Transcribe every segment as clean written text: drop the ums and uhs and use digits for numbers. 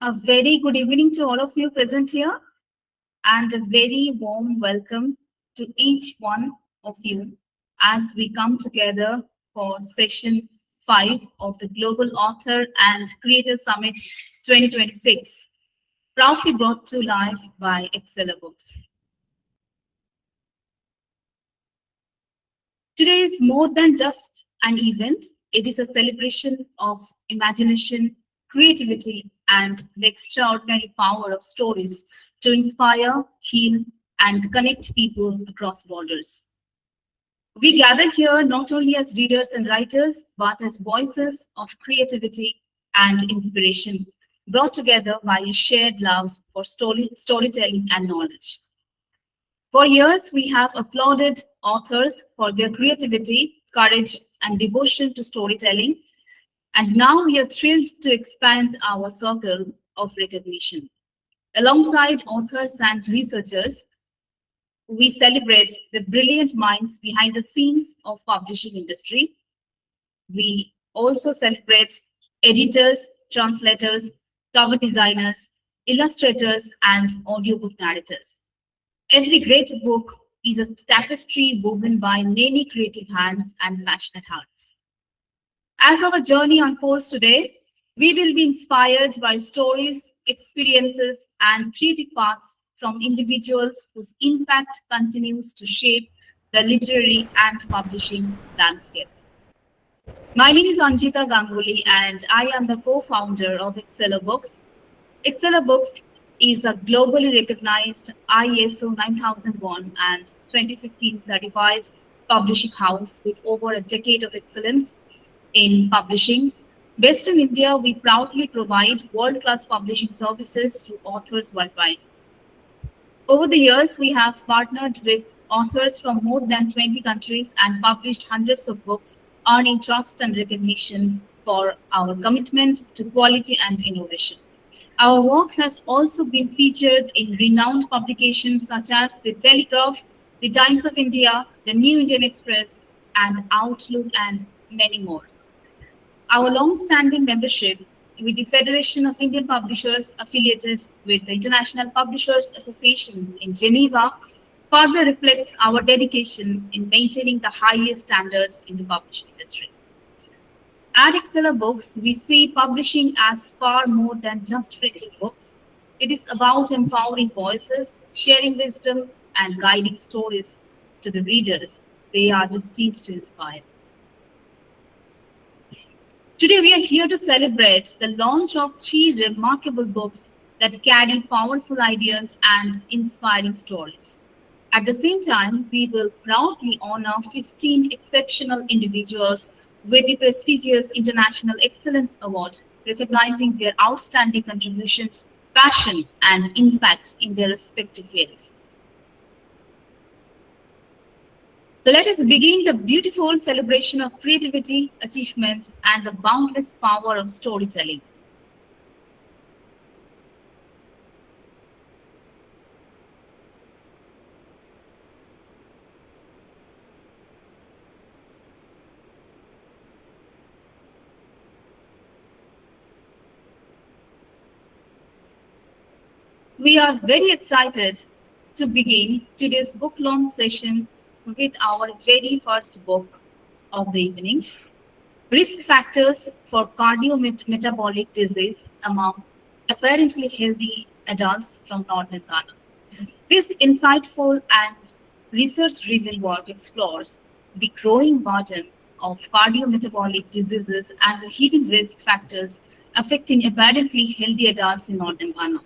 A very good evening to all of you present here, and a very warm welcome to each one of you as we come together for session 5 of the Global Author and Creator Summit 2026, proudly brought to life by Exceller Books. Today is more than just an event, it is a celebration of imagination, creativity, and the extraordinary power of stories to inspire, heal, and connect people across borders. We gather here not only as readers and writers, but as voices of creativity and inspiration, brought together by a shared love for storytelling and knowledge. For years, we have applauded authors for their creativity, courage, and devotion to storytelling, and now we are thrilled to expand our circle of recognition. Alongside authors and researchers, we celebrate the brilliant minds behind the scenes of publishing industry. We also celebrate editors, translators, cover designers, illustrators, and audiobook narrators. Every great book is a tapestry woven by many creative hands and passionate hearts. As our journey unfolds today, we will be inspired by stories, experiences, and creative paths from individuals whose impact continues to shape the literary and publishing landscape. My name is Anjita Ganguly, and I am the co-founder of Exceller Books. Exceller Books is a globally recognized ISO 9001 and 2015 certified publishing house with over a decade of excellence in publishing. Based in India, we proudly provide world-class publishing services to authors worldwide. Over the years, we have partnered with authors from more than 20 countries and published hundreds of books, earning trust and recognition for our commitment to quality and innovation. Our work has also been featured in renowned publications such as The Telegraph, The Times of India, The New Indian Express, and Outlook, and many more. Our long-standing membership with the Federation of Indian Publishers affiliated with the International Publishers Association in Geneva further reflects our dedication in maintaining the highest standards in the publishing industry. At Exceller Books, we see publishing as far more than just printing books. It is about empowering voices, sharing wisdom, and guiding stories to the readers they are destined to inspire. Today, we are here to celebrate the launch of three remarkable books that carry powerful ideas and inspiring stories. At the same time, we will proudly honor 15 exceptional individuals with the prestigious International Excellence Award, recognizing their outstanding contributions, passion, and impact in their respective fields. So let us begin the beautiful celebration of creativity, achievement, and the boundless power of storytelling. We are very excited to begin today's book launch session with our very first book of the evening, Risk Factors for Cardiometabolic Disease Among Apparently Healthy Adults from Northern Ghana. This insightful and research-driven work explores the growing burden of cardiometabolic diseases and the hidden risk factors affecting apparently healthy adults in Northern Ghana.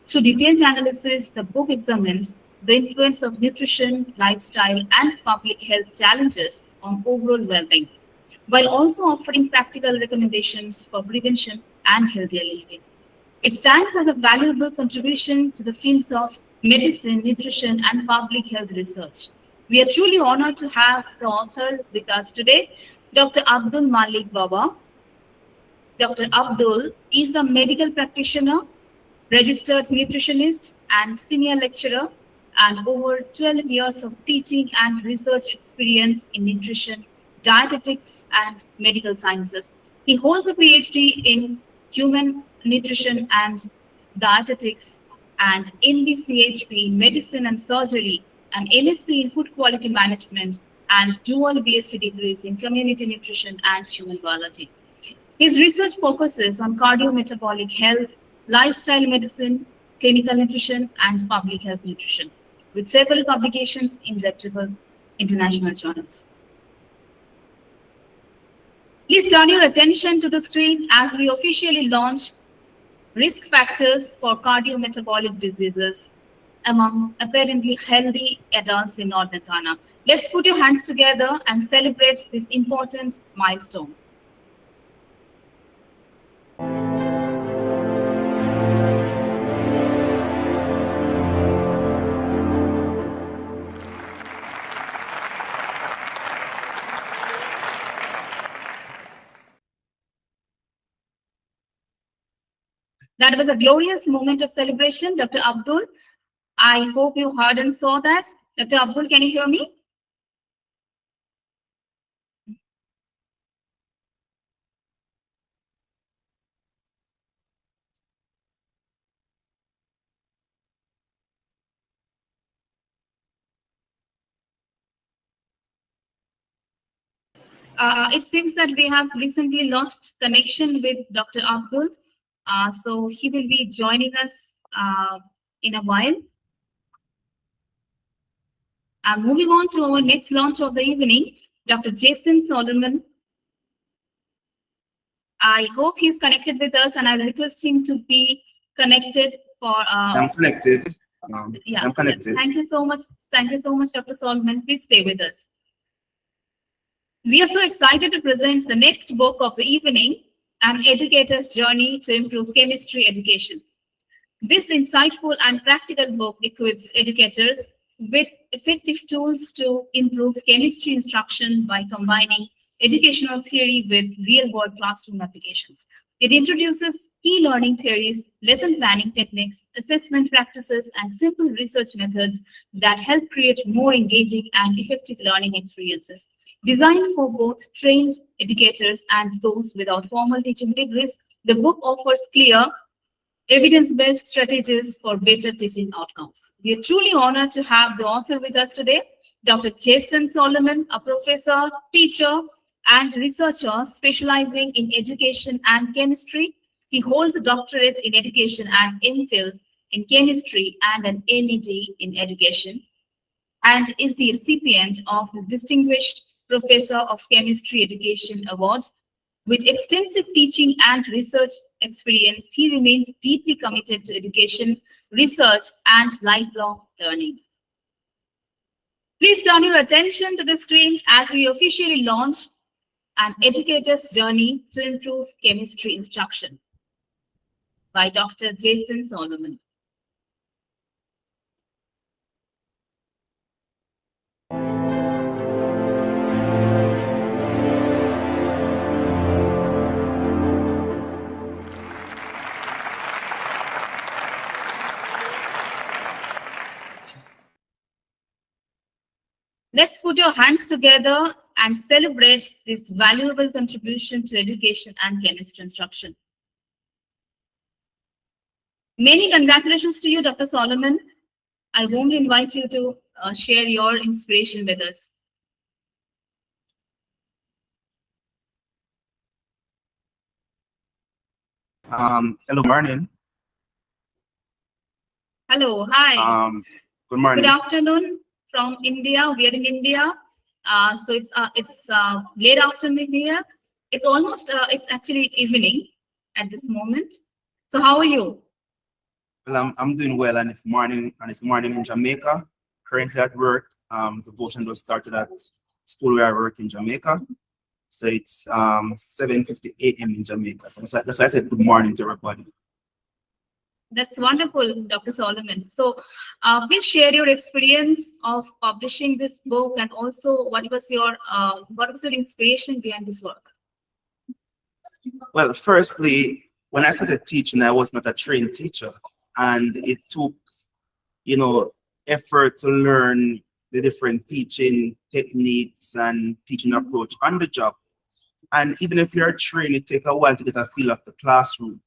Through detailed analysis, the book examines the influence of nutrition, lifestyle, and public health challenges on overall well-being, while also offering practical recommendations for prevention and healthier living. It stands as a valuable contribution to the fields of medicine, nutrition, and public health research. We are truly honored to have the author with us today, Dr. Abdul Malik Baba. Dr. Abdul is a medical practitioner, registered nutritionist, and senior lecturer, and over 12 years of teaching and research experience in nutrition, dietetics, and medical sciences. He holds a PhD in human nutrition and dietetics, and MBCHP in medicine and surgery, and MSc in food quality management, and dual BSc degrees in community nutrition and human biology. His research focuses on cardiometabolic health, lifestyle medicine, clinical nutrition, and public health nutrition, with several publications in reputable international journals. Please turn your attention to the screen as we officially launch risk factors for cardiometabolic diseases among apparently healthy adults in Northern Ghana. Let's put your hands together and celebrate this important milestone. That was a glorious moment of celebration, Dr. Abdul. I hope you heard and saw that. Dr. Abdul, can you hear me? It seems that we have recently lost connection with Dr. Abdul. So he will be joining us in a while. Moving on to our next launch of the evening, Dr. Jason Solomon. I hope he's connected with us, and I'll request him to be connected for. I'm connected. Yeah, I'm connected. Thank you so much. Thank you so much, Dr. Solomon. Please stay with us. We are so excited to present the next book of the evening, An Educator's Journey to Improve Chemistry Education. This insightful and practical book equips educators with effective tools to improve chemistry instruction by combining educational theory with real-world classroom applications. It introduces key learning theories, lesson planning techniques, assessment practices, and simple research methods that help create more engaging and effective learning experiences. Designed for both trained educators and those without formal teaching degrees, the book offers clear, evidence-based strategies for better teaching outcomes. We are truly honored to have the author with us today, Dr. Jason Solomon, a professor, teacher, and researcher specializing in education and chemistry. He holds a doctorate in education and MPhil in chemistry and an MEd in education, and is the recipient of the Distinguished Professor of Chemistry Education Award. With extensive teaching and research experience, he remains deeply committed to education, research, and lifelong learning. Please turn your attention to the screen as we officially launch An Educator's Journey to Improve Chemistry Instruction by Dr. Jason Solomon. Let's put your hands together and celebrate this valuable contribution to education and chemistry instruction. Many congratulations to you, Dr. Solomon. I warmly invite you to share your inspiration with us. Hello, morning. Hello, hi. Good morning. Good afternoon from India. We are in India. So it's late afternoon here. It's almost, it's actually evening at this moment. So how are you? Well, I'm doing well, and it's morning in Jamaica. Currently at work. Devotion was started at school where I work in Jamaica. So it's 7:50 a.m. in Jamaica. That's why I said good morning to everybody. That's wonderful, Dr. Solomon. So please share your experience of publishing this book, and also what was your inspiration behind this work? Well, firstly, when I started teaching, I was not a trained teacher, and it took, effort to learn the different teaching techniques and teaching approach on the job. And even if you're trained, it takes a while to get a feel of the classroom.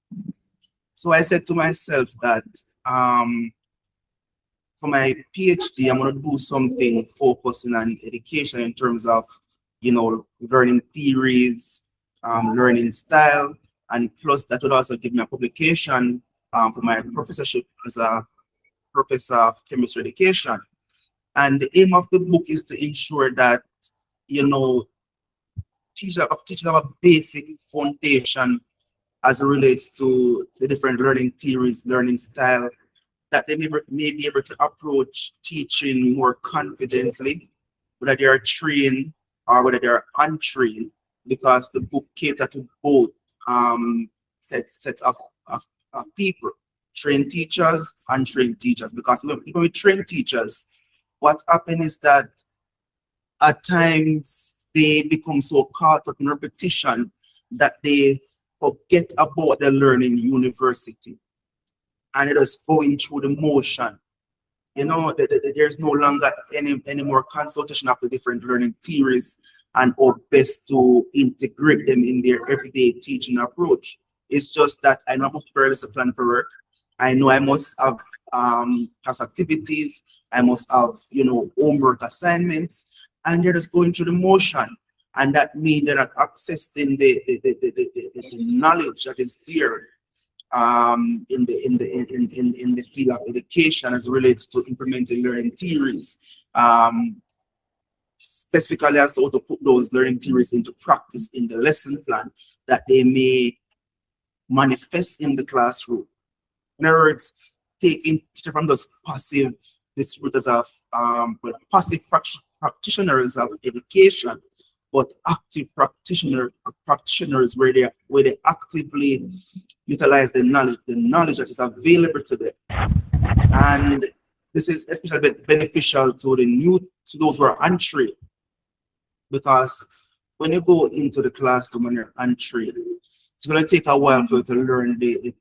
So I said to myself that for my PhD, I'm going to do something focusing on education in terms of, learning theories, learning style, and plus that would also give me a publication for my professorship as a professor of chemistry education. And the aim of the book is to ensure that, teachers have a basic foundation as it relates to the different learning theories, learning style, that they may be able to approach teaching more confidently, whether they are trained or whether they are untrained, because the book caters to both sets of people, trained teachers, untrained teachers. Because when we train teachers, what happens is that at times they become so caught up in repetition that they forget about the learning university, and it is going through the motion. There's no longer any more consultation of the different learning theories and how best to integrate them in their everyday teaching approach. It's just that I know I must prepare a plan for work. I know I must have class activities. I must have homework assignments, and they're just going through the motion. And that means they're not accessing the knowledge that is there in the field of education as it relates to implementing learning theories, specifically as to how to put those learning theories into practice in the lesson plan that they may manifest in the classroom. In other words, taking teacher from those passive distributors of passive practitioners of education, but active practitioners where they actively utilize the knowledge that is available to them. And this is especially beneficial to those who are untrained, because when you go into the classroom and you're untrained, it's going to take a while for you to learn the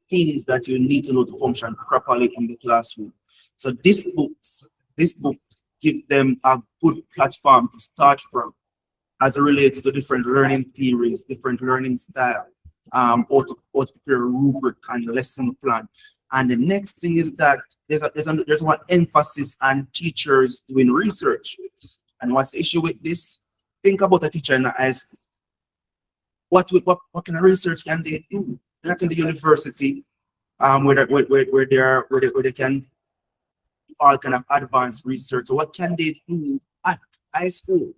things that you need to know to function properly in the classroom. So this book gives them a good platform to start from as it relates to different learning theories, different learning style, how to prepare a rubric and lesson plan. And the next thing is that there's one emphasis on teachers doing research. And what's the issue with this? Think about a teacher in high school. What kind of research can they do? Not in the university, where they can do all kind of advanced research. So what can they do at high school?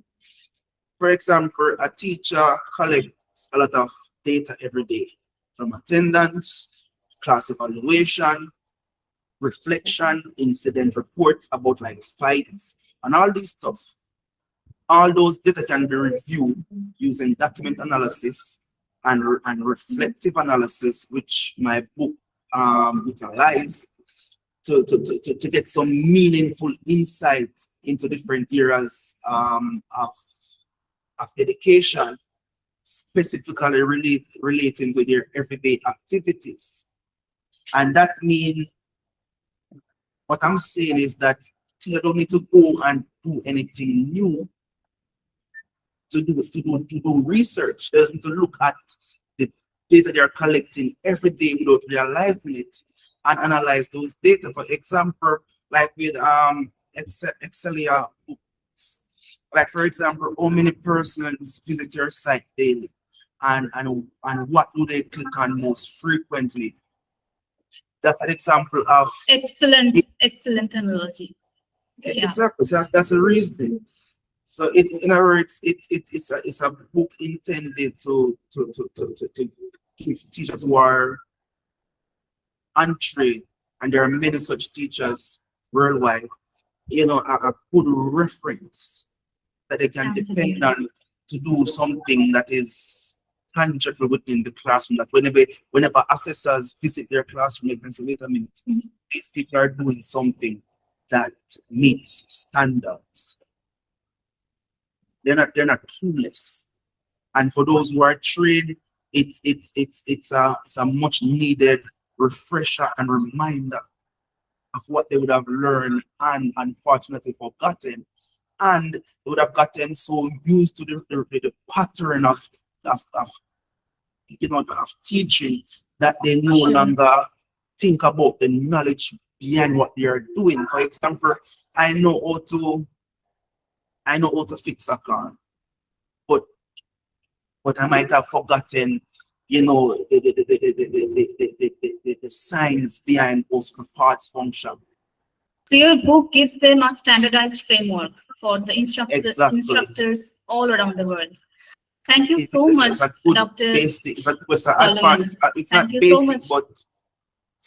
For example, a teacher collects a lot of data every day, from attendance, class evaluation, reflection, incident reports about like fights, and all this stuff. All those data can be reviewed using document analysis and reflective analysis, which my book utilizes to get some meaningful insight into different areas of education, specifically relating to their everyday activities. And that means, what I'm saying is that you don't need to go and do anything new to do research. They just need to look at the data they're collecting every day without realizing it and analyze those data. For example, like with Excelia books, like for example, how many persons visit your site daily, and what do they click on most frequently? That's an example of excellent analogy. Yeah. Exactly. So that's a reasoning. So in other words, it's a book intended to give teachers who are untrained, and there are many such teachers worldwide, a good reference that they can depend on to do something that is tangible within the classroom, that whenever assessors visit their classroom, they can say, wait a minute, these people are doing something that meets standards. They're not clueless. And for those who are trained, it's a much needed refresher and reminder of what they would have learned and unfortunately forgotten. And they would have gotten so used to the pattern of teaching that they no longer think about the knowledge behind what they are doing. For example, I know how to fix a car, but I might have forgotten, the science behind how certain parts function. So your book gives them a standardized framework for the Exactly. instructors all around the world. Thank you so It's much, a good Dr. basic. It's an Solomon. advanced. It's Thank not you so basic, much. but it's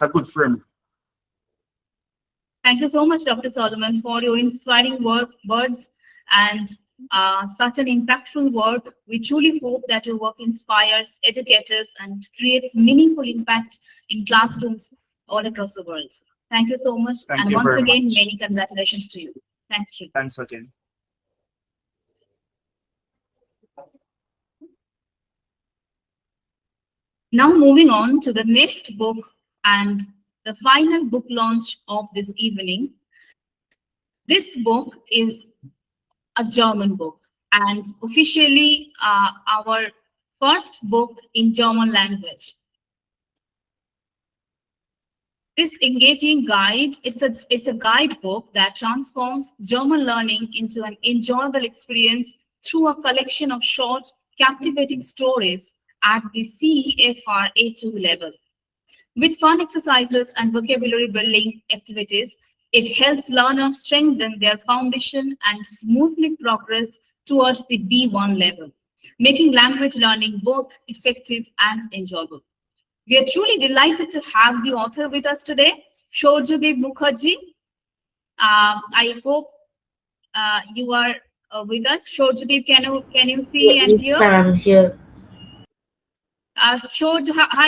a good framework. Thank you so much, Dr. Solomon, for your inspiring words and such an impactful work. We truly hope that your work inspires educators and creates meaningful impact in classrooms all across the world. Thank you so much. Thank and you once very again, much. many congratulations to you. Thank you. Thanks again. Now moving on to the next book and the final book launch of this evening. This book is a German book and officially our first book in German language. This engaging guide, it's a guidebook that transforms German learning into an enjoyable experience through a collection of short, captivating stories at the CEFR A2 level. With fun exercises and vocabulary building activities, it helps learners strengthen their foundation and smoothly progress towards the B1 level, making language learning both effective and enjoyable. We are truly delighted to have the author with us today, Shourjodeep Mukherjee. I hope you are with us. Shourjodeep, can you see and Yes, hear? ma'am, I'm here. Hi,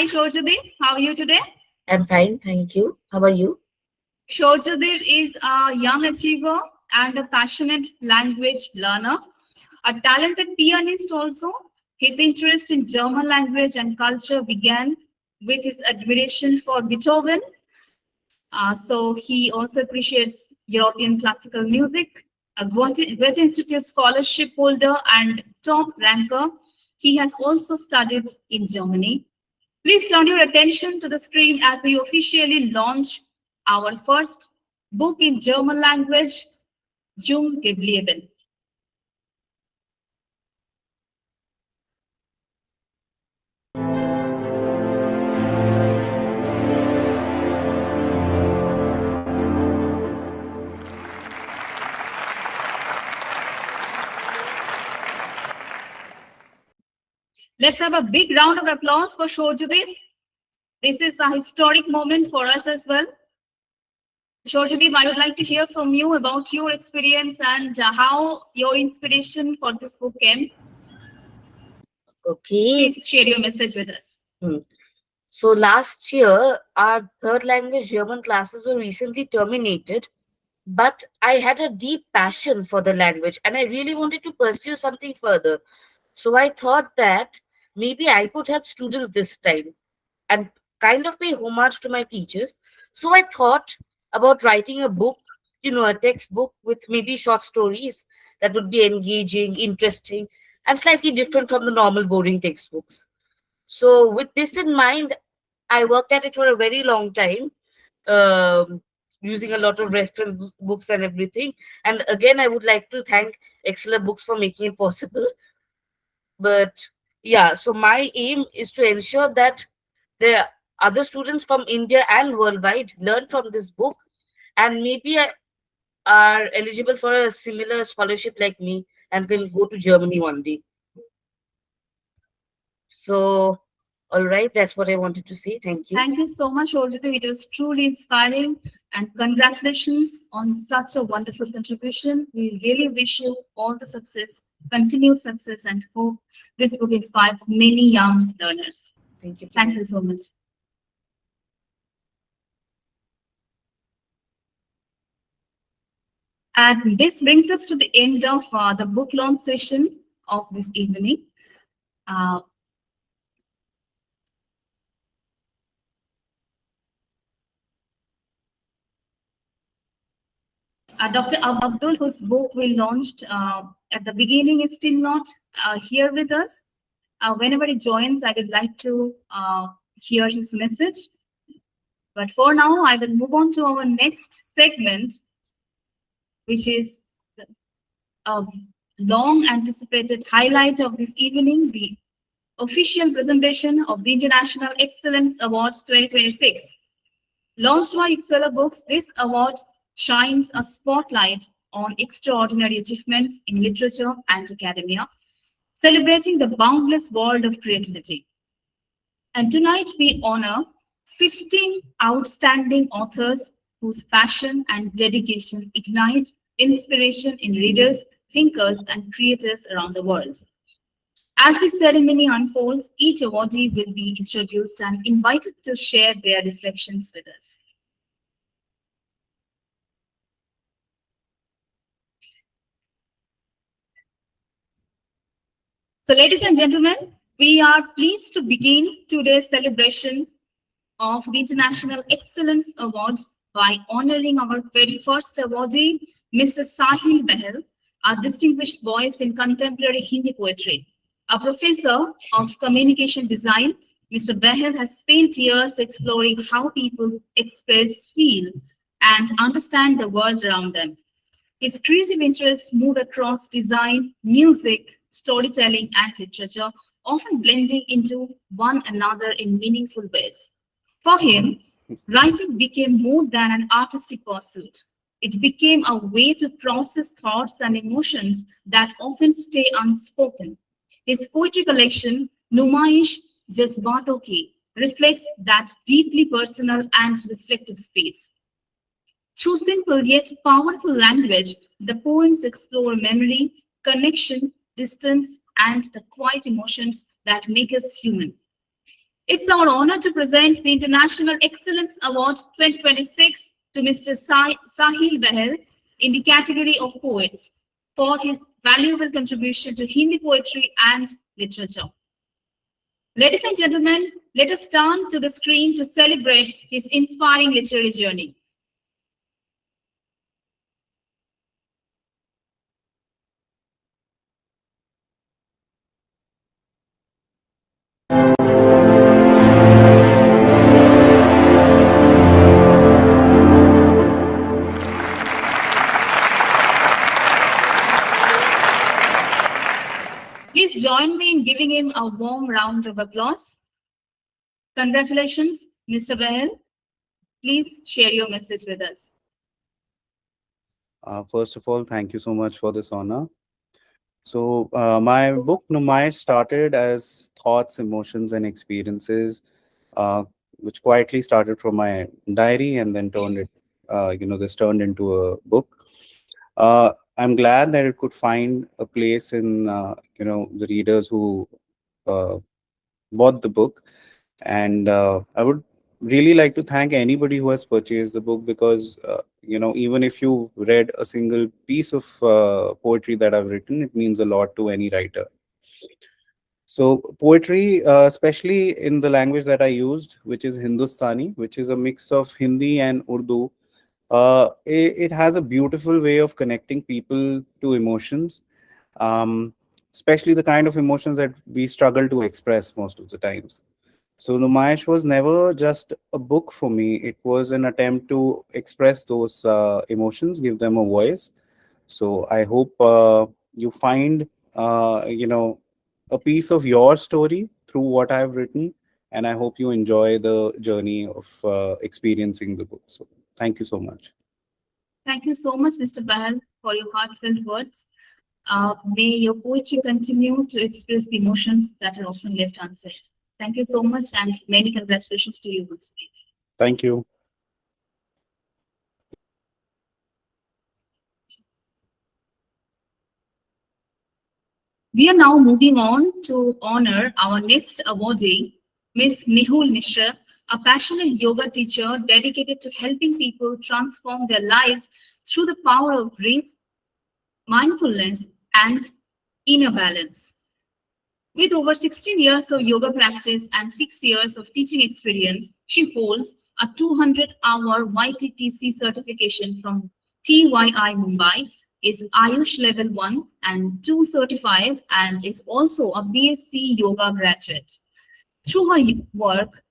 Shourjodeep. How are you today? I'm fine, thank you. How are you? Shourjodeep is a young achiever and a passionate language learner, a talented pianist also. His interest in German language and culture began with his admiration for Beethoven. So he also appreciates European classical music, a Goethe Institute scholarship holder and top ranker. He has also studied in Germany. Please turn your attention to the screen as we officially launch our first book in German language, Jung geblieben. Let's have a big round of applause for Shourjodeep. This is a historic moment for us as well. Shourjodeep, I would like to hear from you about your experience and how your inspiration for this book came. Okay. Please share your message with us. So last year, our third language German classes were recently terminated, but I had a deep passion for the language and I really wanted to pursue something further. So I thought that maybe I could help students this time and kind of pay homage to my teachers. So I thought about writing a book, a textbook with maybe short stories that would be engaging, interesting, and slightly different from the normal boring textbooks. So, with this in mind, I worked at it for a very long time, using a lot of reference books and everything. And again, I would like to thank Excella Books for making it possible. But yeah, so my aim is to ensure that the other students from India and worldwide learn from this book and maybe are eligible for a similar scholarship like me and can go to Germany one day. So, all right, that's what I wanted to say. Thank you. Thank you so much, Shourjodeep. It was truly inspiring and congratulations on such a wonderful contribution. We really wish you all the success, continued success, and hope this book inspires many young learners. Thank you. Thank you so much. And this brings us to the end of the book launch session of this evening. Dr. Abdul, whose book we launched at the beginning, is still not here with us. Whenever he joins, I would like to hear his message. But for now, I will move on to our next segment, which is a long anticipated highlight of this evening, the official presentation of the International Excellence Awards 2026. Launched by Excella Books, this award shines a spotlight on extraordinary achievements in literature and academia, celebrating the boundless world of creativity. And tonight we honor 15 outstanding authors whose passion and dedication ignite inspiration in readers, thinkers, and creators around the world. As the ceremony unfolds, each awardee will be introduced and invited to share their reflections with us. So, ladies and gentlemen, we are pleased to begin today's celebration of the International Excellence Award by honoring our very first awardee, Mr. Sahil Bahel, a distinguished voice in contemporary Hindi poetry. A professor of communication design, Mr. Bahel has spent years exploring how people express, feel, and understand the world around them. His creative interests move across design, music, storytelling, and literature, often blending into one another in meaningful ways. For him, writing became more than an artistic pursuit. It became a way to process thoughts and emotions that often stay unspoken. His poetry collection, Numaish Jazbaton Ki, reflects that deeply personal and reflective space. Through simple yet powerful language, the poems explore memory, connection, distance, and the quiet emotions that make us human. It's our honor to present the International Excellence Award 2026 to Mr. Sahil Bahel in the category of poets for his valuable contribution to Hindi poetry and literature. Ladies and gentlemen, let us turn to the screen to celebrate his inspiring literary journey. Please join me in giving him a warm round of applause. Congratulations, Mr. Bahel. Please share your message with us. First of all, thank you so much for this honor. So, my book Numai started as thoughts, emotions, and experiences, uh, which quietly started from my diary and then this turned into a book. I'm glad that it could find a place in, the readers who uh, bought the book. And I would really like to thank anybody who has purchased the book because, even if you've read a single piece of poetry that I've written, it means a lot to any writer. So poetry, especially in the language that I used, which is Hindustani, which is a mix of Hindi and Urdu, it has a beautiful way of connecting people to emotions, um, especially the kind of emotions that we struggle to express most of the times. So Numayish was never just a book for me. It was an attempt to express those emotions, give them a voice. So I hope you find, a piece of your story through what I've written. And I hope you enjoy the journey of experiencing the book. So thank you so much. Thank you so much, Mr. Bahel, for your heartfelt words. May your poetry continue to express the emotions that are often left unsaid. Thank you so much, and many congratulations to you once again. Thank you. We are now moving on to honor our next awardee, Ms. Nehul Mishra, a passionate yoga teacher dedicated to helping people transform their lives through the power of breath, mindfulness, and inner balance. With over 16 years of yoga practice and 6 years of teaching experience, she holds a 200-hour YTTC certification from TYI Mumbai, is Ayush Level 1 and 2 certified, and is also a BSc Yoga graduate. Through her work,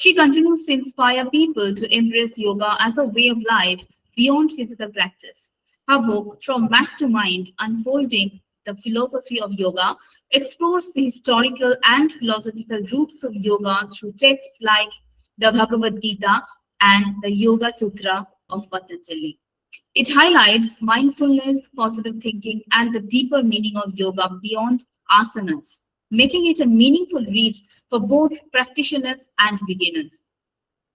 She continues to inspire people to embrace yoga as a way of life beyond physical practice. Her book, From Mat to Mind, Unfolding the Philosophy of Yoga, explores the historical and philosophical roots of yoga through texts like the Bhagavad Gita and the Yoga Sutra of Patanjali. It highlights mindfulness, positive thinking, and the deeper meaning of yoga beyond asanas, making it a meaningful read for both practitioners and beginners.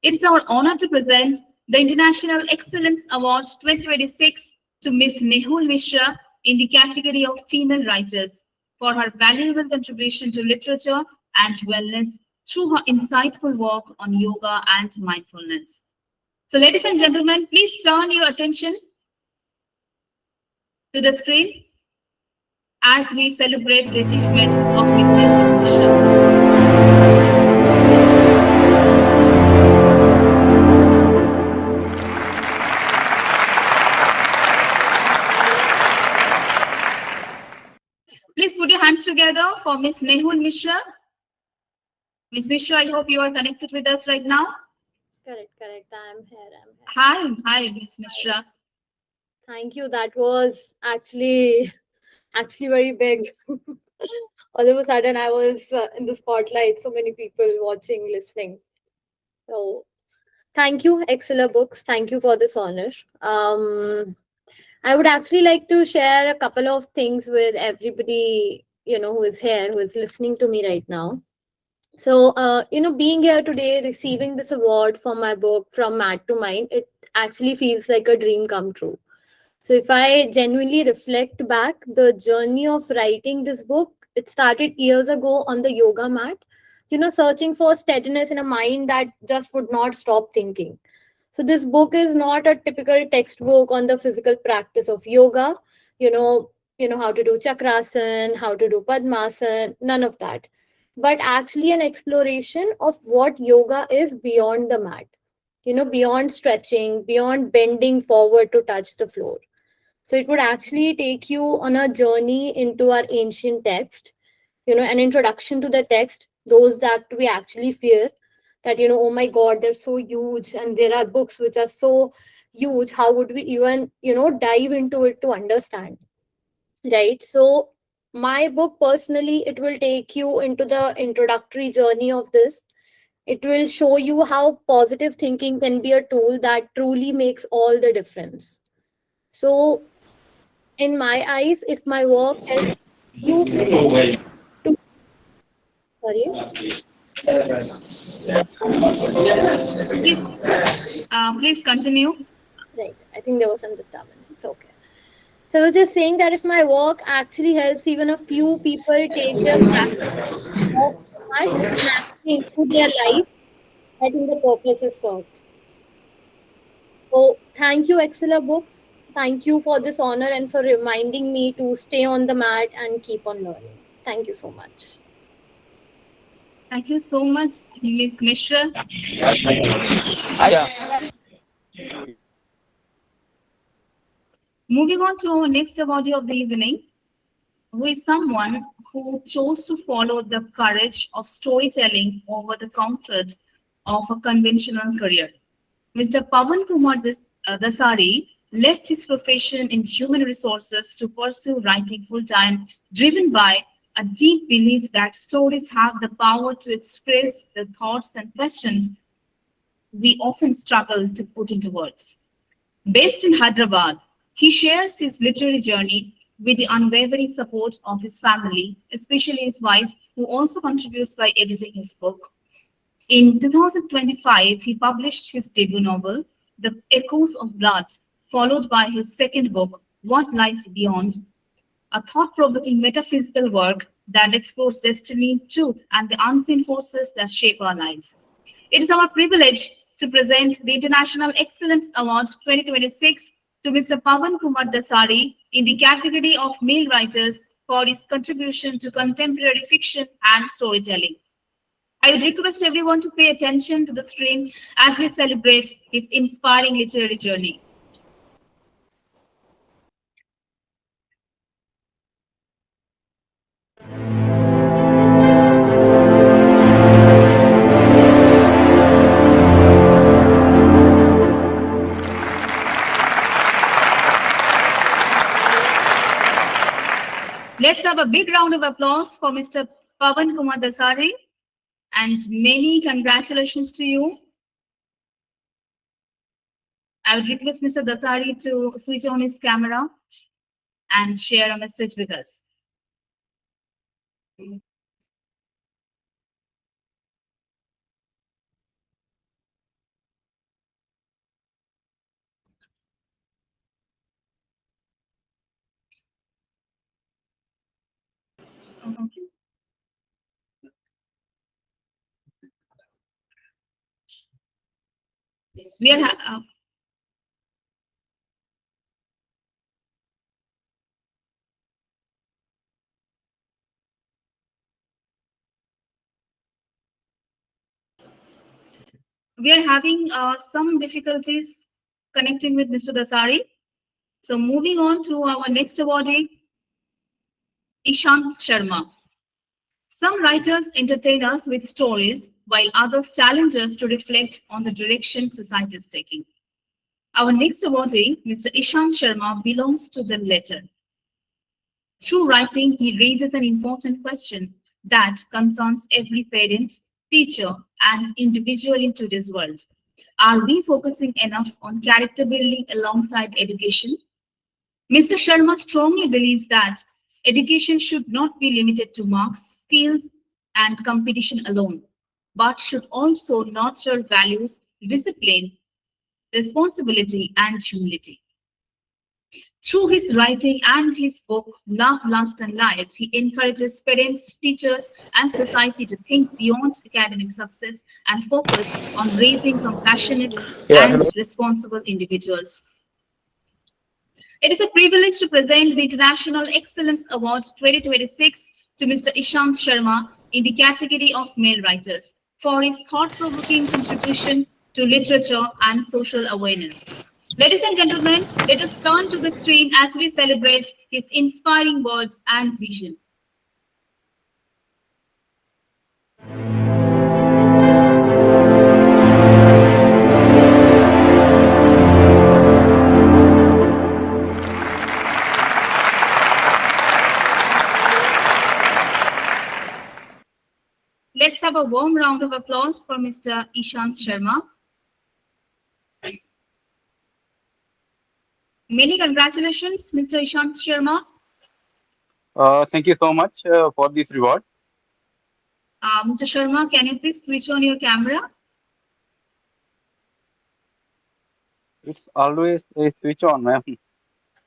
It is our honor to present the International Excellence Awards 2026 to Ms. Nehul Mishra in the category of female writers for her valuable contribution to literature and wellness through her insightful work on yoga and mindfulness. So, ladies and gentlemen, please turn your attention to the screen as we celebrate the achievement of Ms. Nehul Mishra. Please put your hands together for Ms. Nehul Mishra. Ms. Mishra, I hope you are connected with us right now. Correct, correct. I'm here. Hi, Ms. Mishra. Thank you. That was actually very big. All of a sudden, I was in the spotlight. So many people watching, listening. So, thank you, Excella Books. Thank you for this honor. I would actually like to share a couple of things with everybody, who is here, who is listening to me right now. So, being here today, receiving this award for my book, From Mat to Mind, it actually feels like a dream come true. So, if I genuinely reflect back, the journey of writing this book, it started years ago on the yoga mat, searching for steadiness in a mind that just would not stop thinking. So, this book is not a typical textbook on the physical practice of yoga, you know, how to do chakrasan, how to do padmasan, none of that, but actually an exploration of what yoga is beyond the mat, beyond stretching, beyond bending forward to touch the floor. So it would actually take you on a journey into our ancient text, an introduction to the text, those that we actually fear, that, oh my God, they're so huge, and there are books which are so huge. How would we even, dive into it to understand? Right. So my book personally, it will take you into the introductory journey of this. It will show you how positive thinking can be a tool that truly makes all the difference. So in my eyes, if my work helps you to, sorry, Please continue. right, I think there was some disturbance, it's okay. So I was just saying that if my work actually helps even a few people take their practice off mat and actually improve their life, I think the purpose is served. So thank you, Excella Books. Thank you for this honor and for reminding me to stay on the mat and keep on learning. Thank you so much. Thank you so much, Ms. Mishra. Moving on to our next awardee of the evening, who is someone who chose to follow the courage of storytelling over the comfort of a conventional career. Mr. Pawan Kumar Dasari left his profession in human resources to pursue writing full time, driven by a deep belief that stories have the power to express the thoughts and questions we often struggle to put into words. Based in Hyderabad, he shares his literary journey with the unwavering support of his family, especially his wife, who also contributes by editing his book. In 2025, he published his debut novel, The Echoes of Blood, followed by his second book, What Lies Beyond, a thought-provoking metaphysical work that explores destiny, truth, and the unseen forces that shape our lives. It is our privilege to present the International Excellence Award 2026 to Mr. Pawan Kumar Dasari in the category of male writers for his contribution to contemporary fiction and storytelling. I would request everyone to pay attention to the screen as we celebrate his inspiring literary journey. have a big round of applause for Mr. Pavan Kumar Dasari, and many congratulations to you. I would request Mr. Dasari to switch on his camera and share a message with us. Okay. We are having some difficulties connecting with Mr. Dasari. So moving on to our next awardee, Ishant Sharma. Some writers entertain us with stories, while others challenge us to reflect on the direction society is taking. Our next awardee, Mr. Ishant Sharma, belongs to the latter. Through writing, he raises an important question that concerns every parent, teacher, and individual in today's world. Are we focusing enough on character building alongside education? Mr. Sharma strongly believes that education should not be limited to marks, skills, and competition alone, but should also nurture values, discipline, responsibility, and humility. Through his writing and his book, Love, Lust, and Life, he encourages parents, teachers, and society to think beyond academic success and focus on raising compassionate Yeah, and hello. responsible individuals. It is a privilege to present the International Excellence Award 2026 to Mr. Ishant Sharma in the category of male writers for his thought-provoking contribution to literature and social awareness. Ladies and gentlemen, let us turn to the screen as we celebrate his inspiring words and vision. Let's have a warm round of applause for Mr. Ishant Sharma. Many congratulations, Mr. Ishant Sharma. Thank you so much for this reward. Mr. Sharma, can you please switch on your camera? It's always a switch on, ma'am.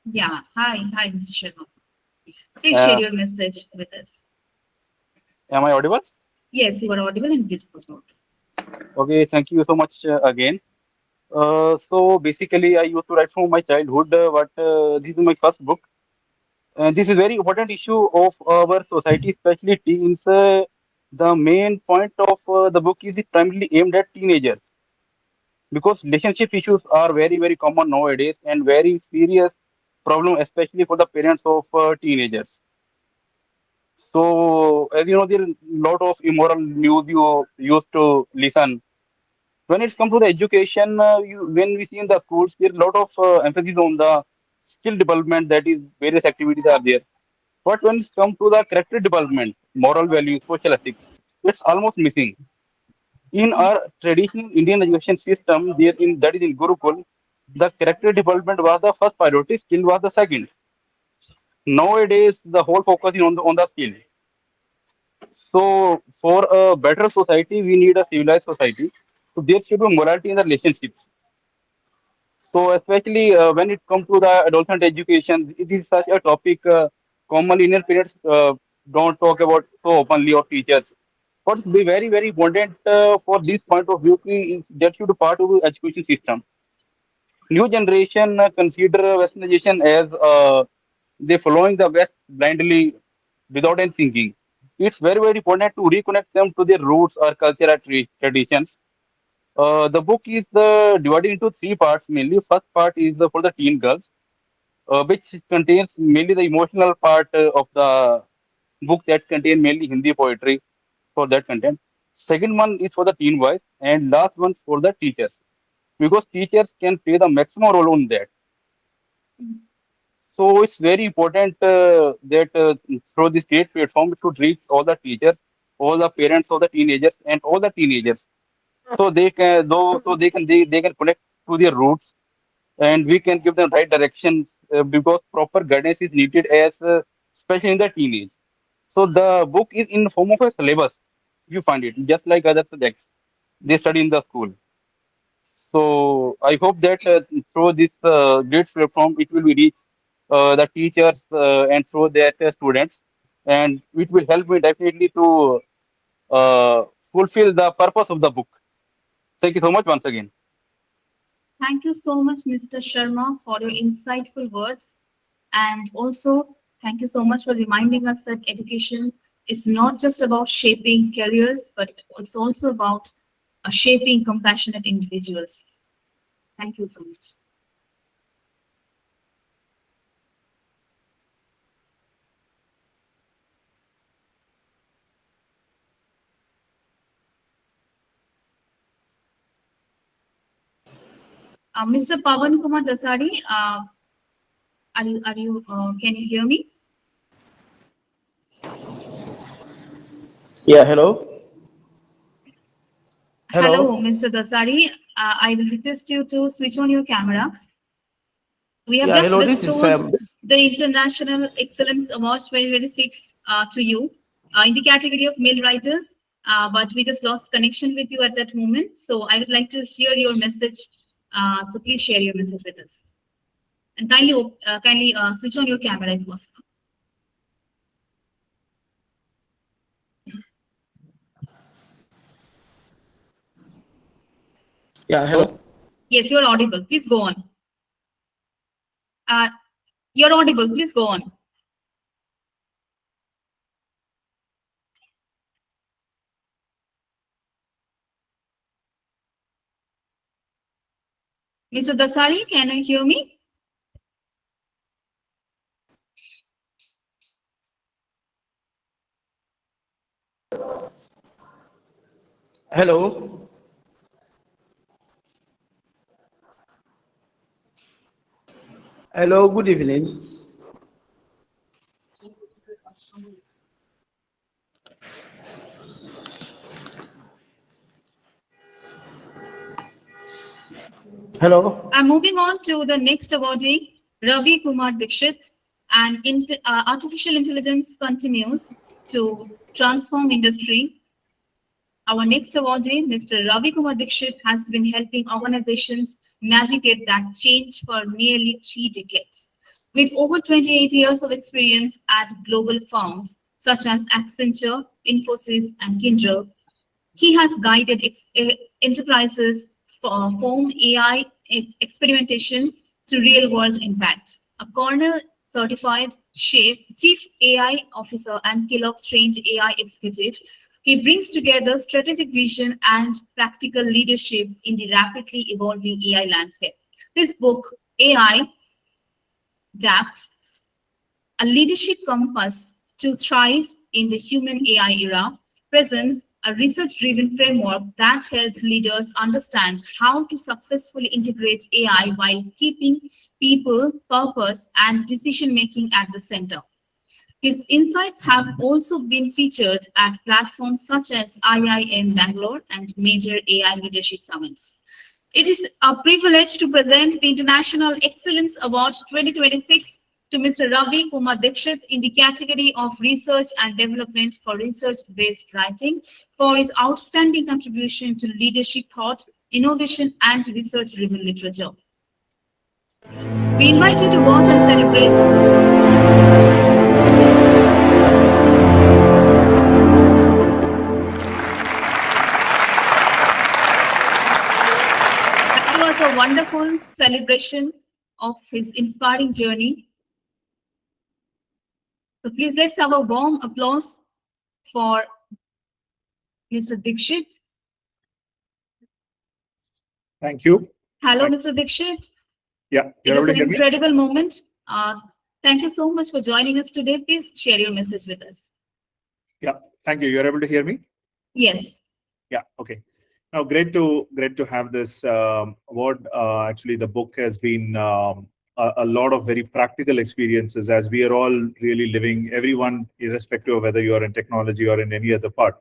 Yeah. Hi, Mr. Sharma. Please share Uh, your message with us. am I audible? Yes, you are audible and please promote. Okay, thank you so much again. So basically, I used to write from my childhood, but this is my first book. And this is very important issue of our society, especially teens. The main point of the book is primarily aimed at teenagers because relationship issues are very, very common nowadays and very serious problem, especially for the parents of teenagers. So, as you know, there are a lot of immoral news you used to listen. When it comes to the education, when we see in the schools, there's a lot of emphasis on the skill development, that is, various activities are there. But when it comes to the character development, moral values, social ethics, it's almost missing. In our traditional Indian education system, there in that is in Gurukul, the character development was the first priority, skill was the second. Nowadays, the whole focus is on the skill. So, for a better society, we need a civilized society. So, there should be morality in the relationships. So, especially when it comes to the adolescent education, it is such a topic commonly Indian parents don't talk about so openly, or teachers. What's be very, very important for this point of view is that should be part of the education system. New generation consider westernization as they following the West blindly without any thinking. It's very, very important to reconnect them to their roots or cultural traditions. The book is divided into three parts mainly. First part is for the teen girls, which contains mainly the emotional part of the book that contain mainly Hindi poetry for that content. Second one is for the teen boys, and last one for the teachers, because teachers can play the maximum role on that. So it's very important that through this great platform, it should reach all the teachers, all the parents of the teenagers, and all the teenagers. So they can, though, so they can connect to their roots, and we can give them right directions because proper guidance is needed as especially in the teenage. So the book is in the form of a syllabus. If you find it, just like other subjects they study in the school. So I hope that through this great platform, it will be reach the teachers and through that students, and it will help me definitely to fulfill the purpose of the book. Thank you so much once again. Thank you so much, Mr. Sharma, for your insightful words. And also, thank you so much for reminding us that education is not just about shaping careers, but it's also about shaping compassionate individuals. Thank you so much. Mr. Pawan Kumar Dasari, can you hear me? Yeah, hello. Hello, Hello. Mr. Dasari. I will request you to switch on your camera. We have Yeah, just hello. This is restored the International Excellence Awards 2026 to you in the category of male writers, but we just lost connection with you at that moment. So I would like to hear your message. So please share your message with us. And kindly switch on your camera if possible. yeah, hello. Yes, you're audible. Please go on. Uh, you're audible. Please go on. Mr. Dasari, can you hear me? Hello. Hello. Good evening. Hello. I'm moving on to the next awardee, Ravi Kumar Dikshit. And artificial intelligence continues to transform industry. Our next awardee, Mr. Ravi Kumar Dikshit, has been helping organizations navigate that change for nearly 3 decades. With over 28 years of experience at global firms such as Accenture, Infosys, and Kyndryl, he has guided enterprises from AI experimentation to real world impact. A Cornell certified chief AI officer and Kellogg trained AI executive, he brings together strategic vision and practical leadership in the rapidly evolving AI landscape. His book, AI Adapt, a leadership compass to thrive in the human AI era, presents a research driven framework that helps leaders understand how to successfully integrate AI while keeping people, purpose, and decision making at the center. His insights have also been featured at platforms such as IIM Bangalore and major AI leadership summits. It is a privilege to present the International Excellence Award 2026 to Mr. Ravi Kumar Dikshit in the category of Research and Development for Research-Based Writing for his outstanding contribution to leadership thought, innovation, and research-driven literature. We invite you to watch and celebrate. That was a wonderful celebration of his inspiring journey. So please let's have a warm applause for Mr. Dikshit. Thank you. Hello, Mr. Dikshit. Yeah, It you're was able to an hear me? incredible moment. Thank you so much for joining us today. Please share your message with us. Yeah, thank you. You're able to hear me? Yes. Yeah, okay. Now, great to have this award. Actually, the book has been a lot of very practical experiences, as we are all really living, everyone, irrespective of whether you are in technology or in any other part,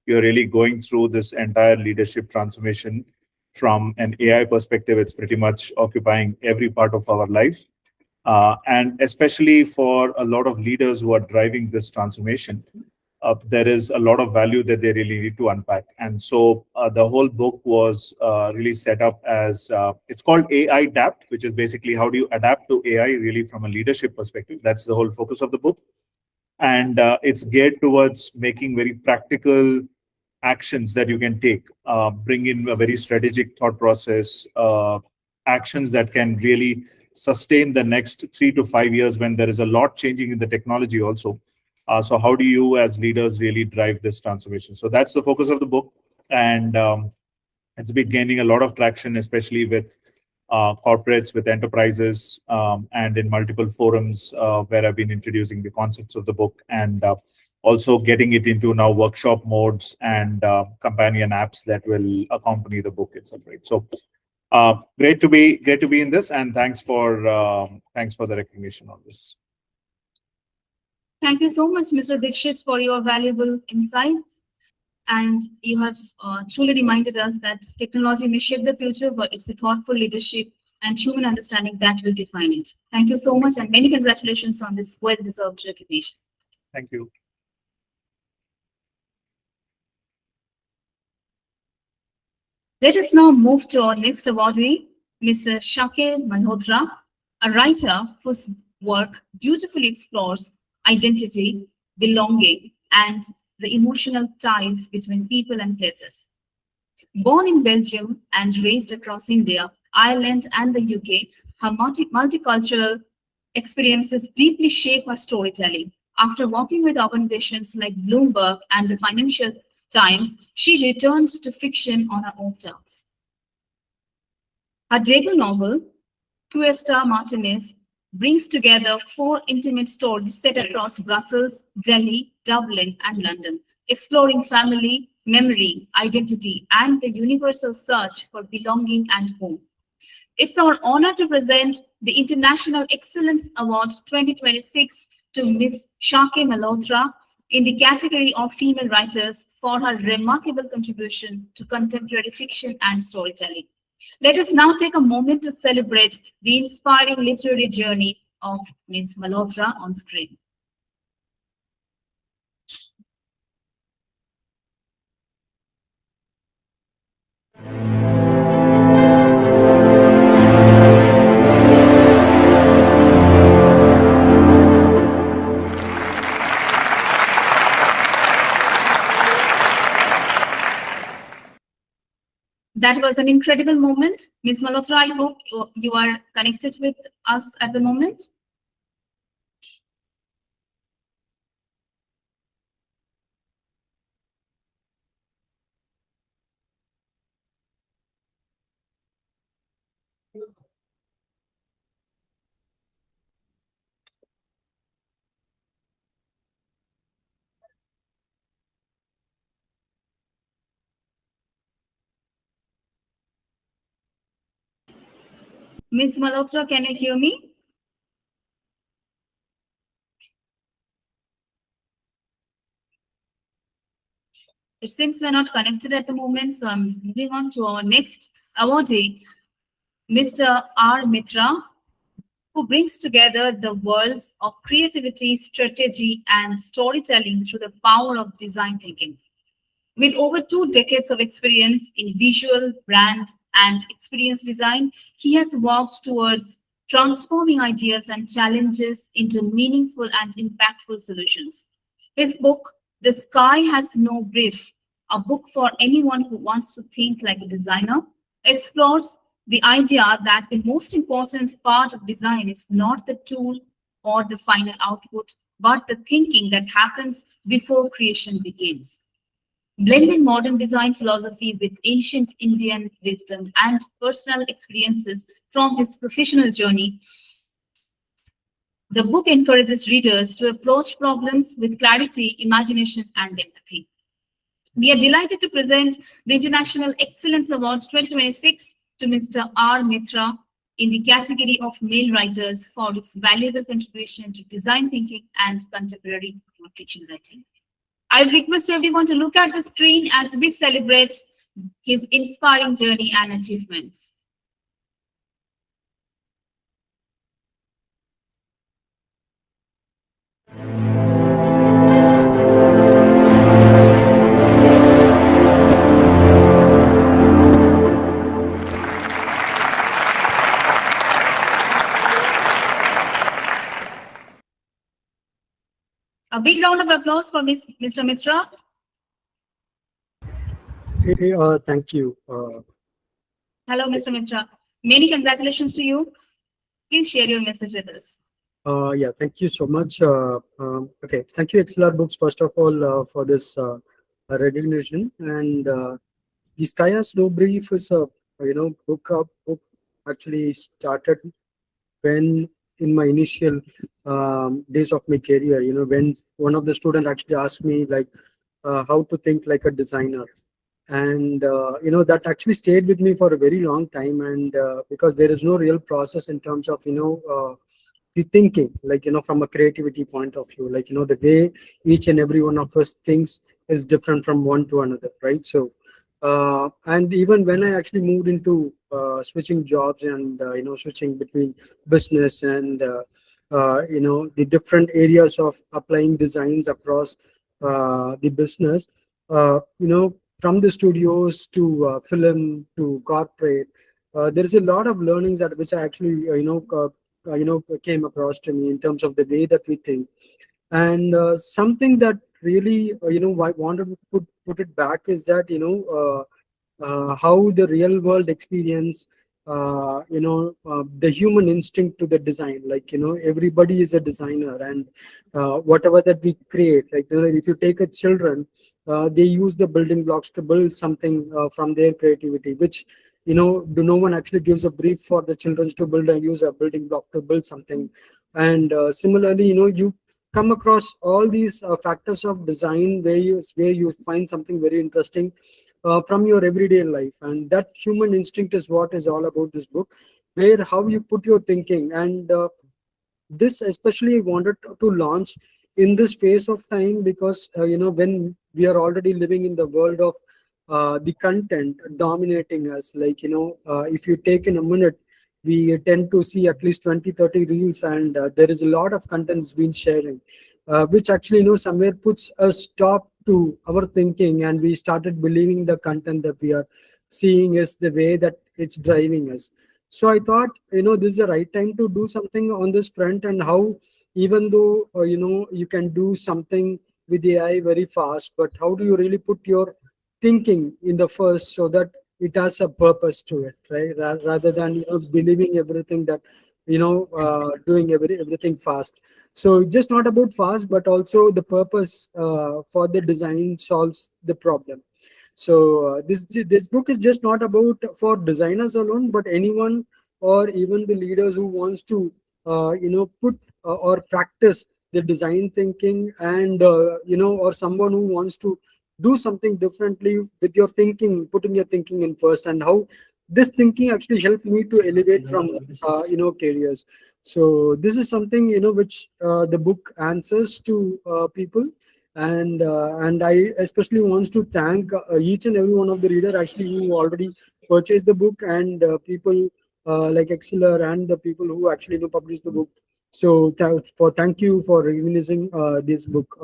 you're really going through this entire leadership transformation. From an AI perspective, it's pretty much occupying every part of our life. And especially for a lot of leaders who are driving this transformation, there is a lot of value that they really need to unpack. And so the whole book was really set up as, it's called AI Adapt, which is basically how do you adapt to AI really from a leadership perspective. That's the whole focus of the book. And it's geared towards making very practical actions that you can take, bring in a very strategic thought process, actions that can really sustain the next 3 to 5 years when there is a lot changing in the technology also. So how do you as leaders really drive this transformation? So that's the focus of the book. And it's been gaining a lot of traction, especially with corporates, with enterprises, and in multiple forums where I've been introducing the concepts of the book, and also getting it into now workshop modes and companion apps that will accompany the book itself. Right. So great to be in this, and thanks for the recognition on this. Thank you so much, Mr. Dixit, for your valuable insights. And you have truly reminded us that technology may shape the future, but it's a thoughtful leadership and human understanding that will define it. Thank you so much, and many congratulations on this well-deserved recognition. Thank you. Let us now move to our next awardee, Mr. Shake Malhotra, a writer whose work beautifully explores identity, belonging, and the emotional ties between people and places. Born in Belgium and raised across India, Ireland, and the UK, her multicultural experiences deeply shape her storytelling. After working with organizations like Bloomberg and the Financial Times, she returned to fiction on her own terms. Her debut novel, Queer Star Martinez, brings together 4 intimate stories set across Brussels, Delhi, Dublin, and London, exploring family, memory, identity, and the universal search for belonging and home. It's our honor to present the International Excellence Award 2026 to Ms. Shake Malhotra in the category of female writers for her remarkable contribution to contemporary fiction and storytelling. Let us now take a moment to celebrate the inspiring literary journey of Ms. Malhotra on screen. That was an incredible moment. Ms. Malhotra, I hope you are connected with us at the moment. Ms. Malhotra, can you hear me? It seems we're not connected at the moment, so I'm moving on to our next awardee, Mr. R. Mitra, who brings together the worlds of creativity, strategy, and storytelling through the power of design thinking. With over 2 decades of experience in visual, brand, and experience design, he has worked towards transforming ideas and challenges into meaningful and impactful solutions. His book, The Sky Has No Brief, a book for anyone who wants to think like a designer, explores the idea that the most important part of design is not the tool or the final output, but the thinking that happens before creation begins. Blending modern design philosophy with ancient Indian wisdom and personal experiences from his professional journey, the book encourages readers to approach problems with clarity, imagination, and empathy. We are delighted to present the International Excellence Award 2026 to Mr. R. Mitra in the category of male writers for his valuable contribution to design thinking and contemporary fiction writing. I request everyone to look at the screen as we celebrate his inspiring journey and achievements. A big round of applause for Mr. Mitra. Hey, thank you. Hello, Mr. Mitra. Many congratulations to you. Please share your message with us. Yeah, thank you so much. Okay, thank you, XLR Books, first of all, for this recognition. And the Sky Has No Brief is a book actually started when in my initial days of my career. When one of the students actually asked me like how to think like a designer. And that actually stayed with me for a very long time. And because there is no real process in terms of the thinking, like from a creativity point of view, like the way each and every one of us thinks is different from one to another, right? So and even when I actually moved into switching jobs and switching between business and the different areas of applying designs across the business, from the studios to film to corporate, there is a lot of learnings that which I actually came across to me in terms of the way that we think. And something that really I wanted to put it back is that how the real world experience the human instinct to the design, like everybody is a designer. And whatever that we create, like if you take a children, they use the building blocks to build something from their creativity, which no one actually gives a brief for the children to build and use a building block to build something. And similarly, you come across all these factors of design where you find something very interesting from your everyday life. And that human instinct is what is all about this book, where how you put your thinking. And this especially wanted to launch in this phase of time, because when we are already living in the world of the content dominating us, like if you take in a minute, we tend to see at least 20-30 reels, and there is a lot of content being sharing, which actually somewhere puts a stop to our thinking, and we started believing the content that we are seeing is the way that it's driving us. So I thought this is the right time to do something on this front. And how, even though you can do something with AI very fast, but how do you really put your thinking in the first so that it has a purpose to it, right? Rather than believing everything that doing everything fast. So it's just not about fast, but also the purpose for the design solves the problem. So this book is just not about for designers alone, but anyone or even the leaders who wants to put or practice the design thinking, and or someone who wants to do something differently with your thinking, putting your thinking in first. And how this thinking actually helped me to elevate from careers. So this is something which the book answers to people. And I especially wants to thank each and every one of the reader actually who already purchased the book, and people like Exceler, and the people who actually published the book. So thank you for releasing this book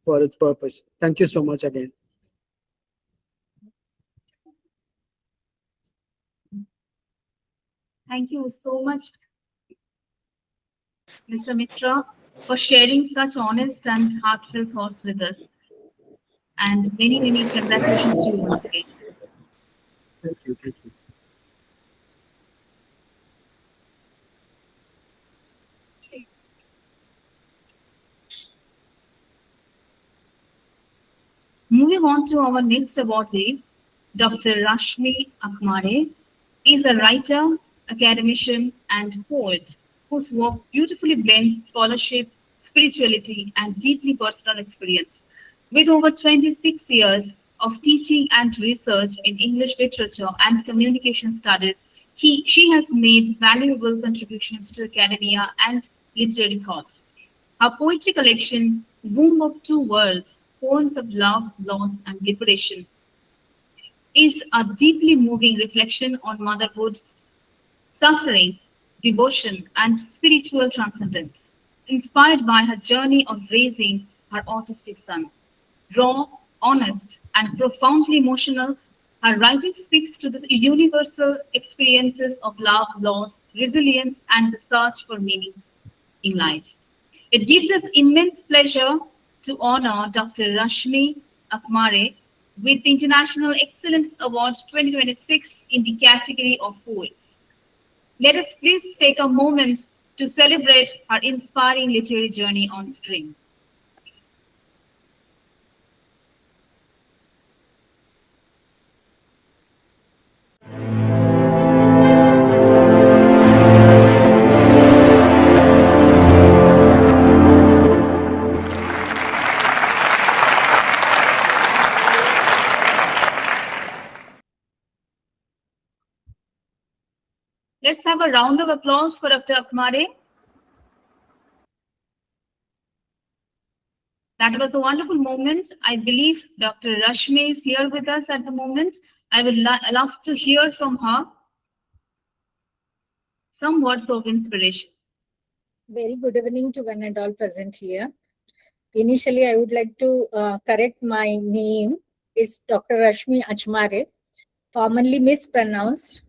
for its purpose. Thank you so much again. Thank you so much, Mr. Mitra, for sharing such honest and heartfelt thoughts with us. And many, many congratulations to you once again. Thank you. Thank you. Moving on to our next awardee, Dr. Rashmi Akmare is a writer, academician, and poet whose work beautifully blends scholarship, spirituality, and deeply personal experience. With over 26 years of teaching and research in English literature and communication studies, she has made valuable contributions to academia and literary thought. Her poetry collection, Womb of Two Worlds, Poems of Love, Loss, and Liberation, is a deeply moving reflection on motherhood, suffering, devotion, and spiritual transcendence, inspired by her journey of raising her autistic son. Raw, honest, and profoundly emotional, her writing speaks to the universal experiences of love, loss, resilience, and the search for meaning in life. It gives us immense pleasure to honor Dr. Rashmi Akmare with the International Excellence Award 2026 in the category of poets. Let us please take a moment to celebrate her inspiring literary journey on screen. Let's have a round of applause for Dr. Akmare. That was a wonderful moment. I believe Dr. Rashmi is here with us at the moment. I would love to hear from her some words of inspiration. Very good evening to one and all present here. Initially, I would like to correct my name. It's Dr. Rashmi Achmare, commonly mispronounced.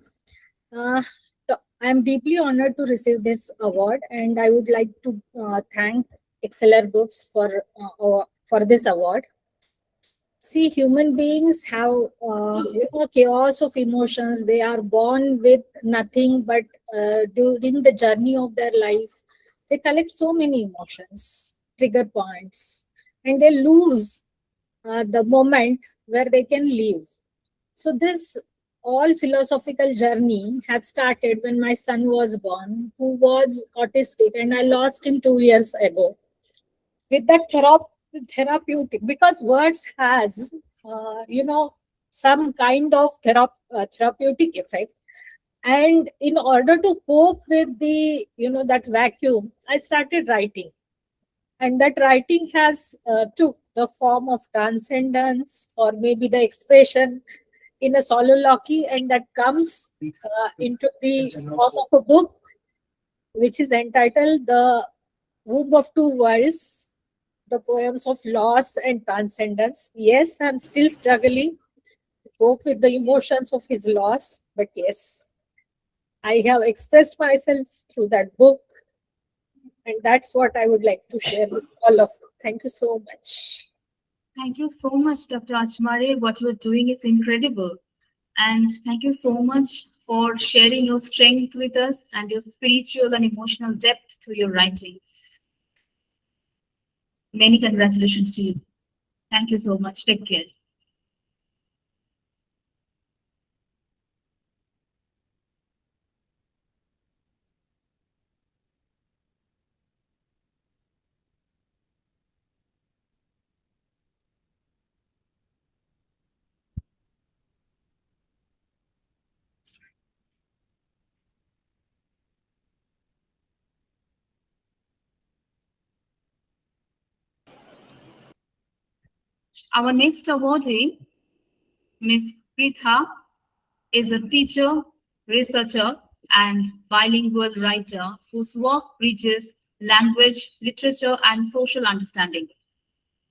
I am deeply honored to receive this award, and I would like to thank Exceller Books for this award. See, human beings have chaos of emotions. They are born with nothing, but during the journey of their life, they collect so many emotions, trigger points, and they lose the moment where they can live. So this all philosophical journey had started when my son was born, who was autistic, and I lost him 2 years ago. With that therapeutic, because words has some kind of therapeutic effect, and in order to cope with the that vacuum, I started writing, and that writing has took the form of transcendence, or maybe the expression in a soliloquy, and that comes into the form of a book which is entitled The Womb of Two Worlds, the poems of loss and transcendence. Yes, I'm still struggling to cope with the emotions of his loss, but yes, I have expressed myself through that book, and that's what I would like to share with all of you. Thank you so much. Thank you so much, Dr. Achmare. What you are doing is incredible. And thank you so much for sharing your strength with us and your spiritual and emotional depth to your writing. Many congratulations to you. Thank you so much. Take care. Our next awardee, Ms. Pritha, is a teacher, researcher, and bilingual writer whose work bridges language, literature, and social understanding.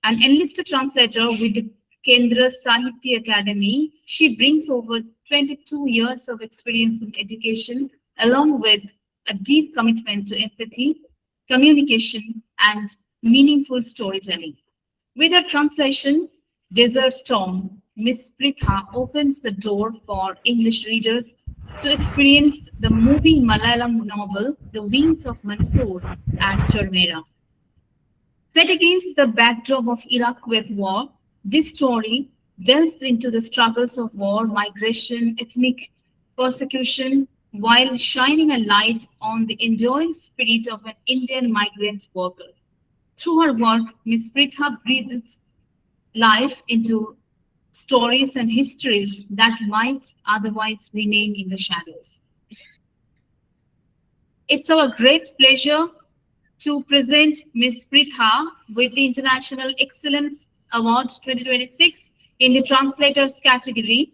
An enlisted translator with the Kendra Sahitya Academy, she brings over 22 years of experience in education, along with a deep commitment to empathy, communication, and meaningful storytelling. With her translation, Desert Storm, Miss Pritha opens the door for English readers to experience the moving Malayalam novel, The Wings of Mansoor and Charmera. Set against the backdrop of Iraq-Kuwait war, this story delves into the struggles of war, migration, ethnic persecution, while shining a light on the enduring spirit of an Indian migrant worker. Through her work, Ms. Pritha breathes life into stories and histories that might otherwise remain in the shadows. It's our great pleasure to present Ms. Pritha with the International Excellence Award 2026 in the Translators category,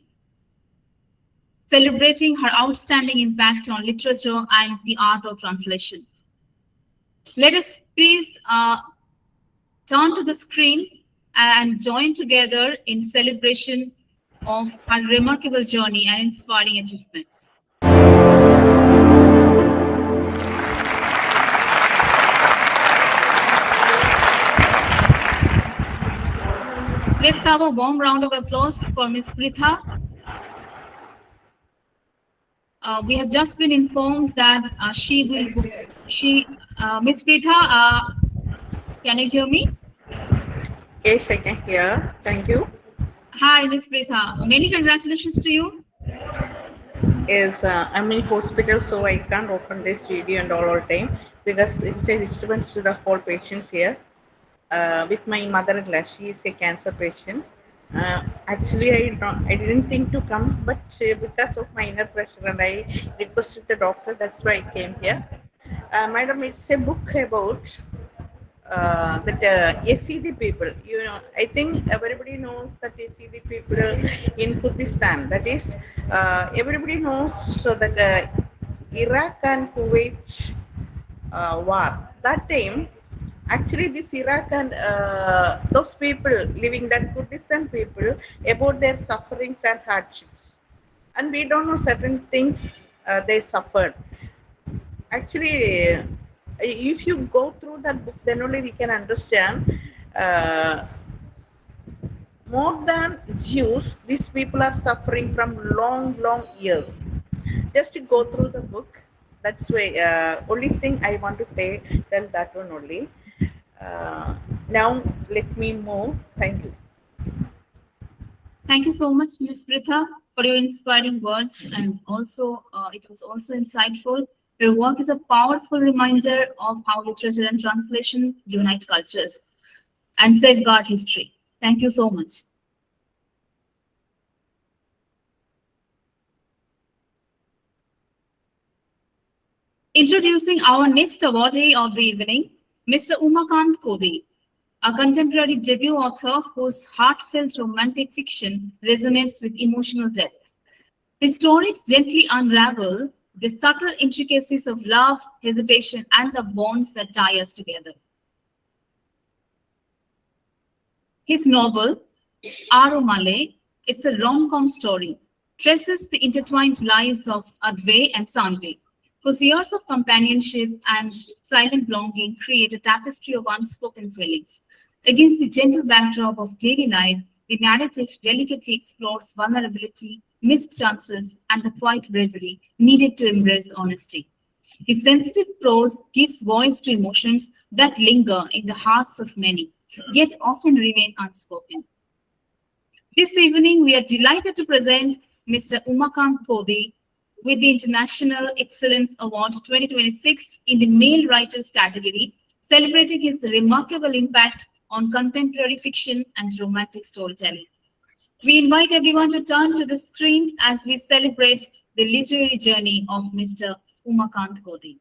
celebrating her outstanding impact on literature and the art of translation. Let us please turn to the screen and join together in celebration of her remarkable journey and inspiring achievements. Let's have a warm round of applause for Ms. Pritha. We have just been informed that Ms. Pritha, can you hear me? Yes, I can hear. Thank you. Hi, Ms. Pritha. Many congratulations to you. Yes, I'm in hospital, so I can't open this video and all time because it's a disturbance to the whole patients here. With my mother-in-law, she is a cancer patient. Actually, I didn't think to come, but because of my inner pressure, and I requested the doctor. That's why I came here. Madam, it's a book about that Yazidi people. You know, I think everybody knows that Yazidi people in Kurdistan. That is, everybody knows so that Iraq and Kuwait war. That time, actually, this Iraq and those people living, that Kurdistan people, about their sufferings and hardships, and we don't know certain things they suffered. Actually, if you go through that book, then only we can understand. Uh, More than Jews, these people are suffering from long, long years. Just to go through the book, that's why only thing I want to tell that one only. Now let me move. Thank you. Thank you so much, Ms. Pritha, for your inspiring words, and also it was also insightful. Your work is a powerful reminder of how literature and translation unite cultures and safeguard history. Thank you so much. Introducing our next awardee of the evening, Mr. Umakant Kodi, a contemporary debut author whose heartfelt romantic fiction resonates with emotional depth. His stories gently unravel the subtle intricacies of love, hesitation, and the bonds that tie us together. His novel, Aromale, it's a rom-com story, traces the intertwined lives of Adve and Sanve, whose years of companionship and silent longing create a tapestry of unspoken feelings. Against the gentle backdrop of daily life, the narrative delicately explores vulnerability, missed chances, and the quiet bravery needed to embrace honesty. His sensitive prose gives voice to emotions that linger in the hearts of many, yet often remain unspoken. This evening, we are delighted to present Mr. Umakant Kodi with the International Excellence Award 2026 in the Male Writers category, celebrating his remarkable impact on contemporary fiction and romantic storytelling. We invite everyone to turn to the screen as we celebrate the literary journey of Mr. Umakant Kodi.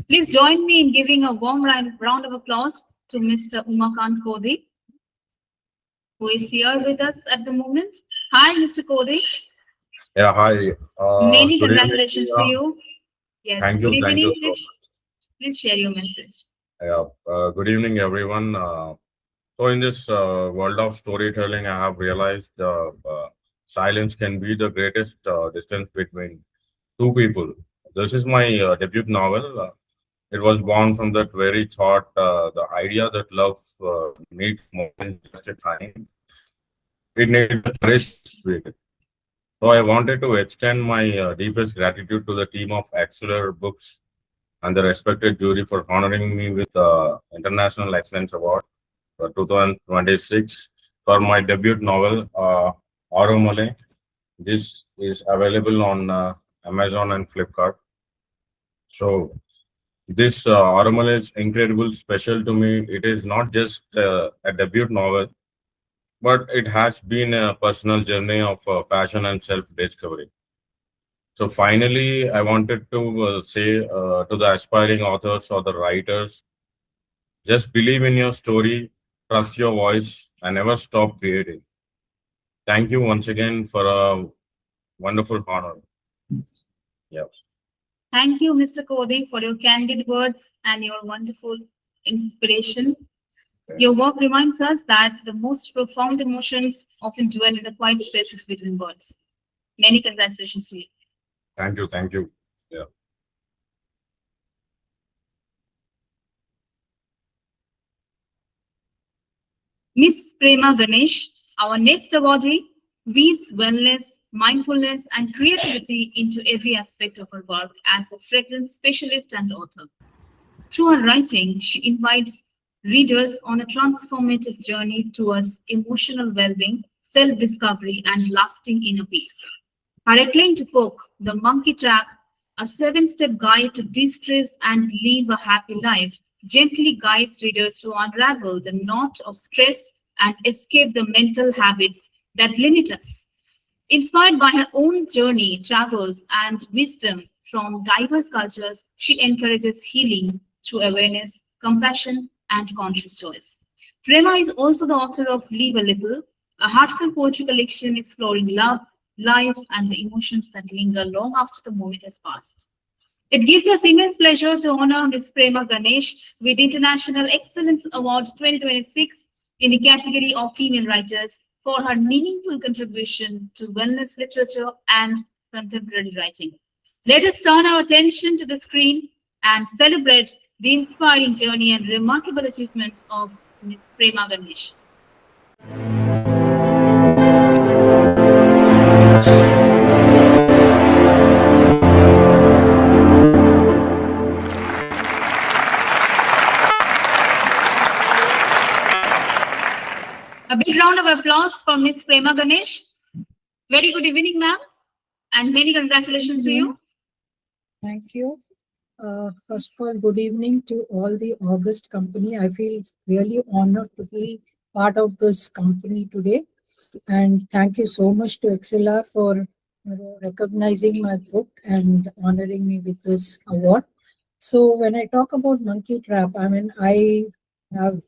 Please join me in giving a warm round of applause to Mr. Umakant Kodi, who is here with us at the moment. Hi, Mr. Kodi. Yeah, hi. Many Good evening. congratulations to you. Yes, Thank good you. Thank evening. you so much. Please share your message. Yeah, good evening, everyone. So, in this world of storytelling, I have realized silence can be the greatest distance between two people. This is my debut novel. It was born from that very thought, the idea that love needs more than just a time. It needs a courage to speak. So I wanted to extend my deepest gratitude to the team of Axeler Books and the respected jury for honoring me with International Excellence Award for 2026 for my debut novel, Oromale. This is available on Amazon and Flipkart. So this Oromale is incredible, special to me. It is not just a debut novel, but it has been a personal journey of passion and self-discovery. So finally, I wanted to say to the aspiring authors or the writers, just believe in your story, trust your voice, and never stop creating. Thank you once again for a wonderful honor. Yeah. Thank you, Mr. Cody, for your candid words and your wonderful inspiration. Your work reminds us that the most profound emotions often dwell in the quiet spaces between words. Many congratulations to you. Thank you. Thank you. Yeah. Miss Prema Ganesh, our next awardee, weaves wellness, mindfulness, and creativity into every aspect of her work as a fragrance specialist and author. Through her writing, she invites readers on a transformative journey towards emotional well-being, self-discovery, and lasting inner peace. Her acclaimed book, The Monkey Trap, a 7-step guide to de-stress and live a happy life, gently guides readers to unravel the knot of stress and escape the mental habits that limit us. Inspired by her own journey, travels, and wisdom from diverse cultures, she encourages healing through awareness, compassion, and conscious choice. Prema is also the author of Leave a Little, a heartfelt poetry collection exploring love, life, and the emotions that linger long after the moment has passed. It gives us immense pleasure to honor Ms. Prema Ganesh with International Excellence Award 2026 in the category of female writers for her meaningful contribution to wellness literature and contemporary writing. Let us turn our attention to the screen and celebrate the inspiring journey and remarkable achievements of Ms. Prema Ganesh. A big round of applause for Ms. Prema Ganesh. Very good evening, ma'am, and many congratulations to you. Thank you. First of all, good evening to all the August company. I feel really honored to be part of this company today. And thank you so much to XLR for recognizing my book and honoring me with this award. So when I talk about Monkey Trap, I mean, I have,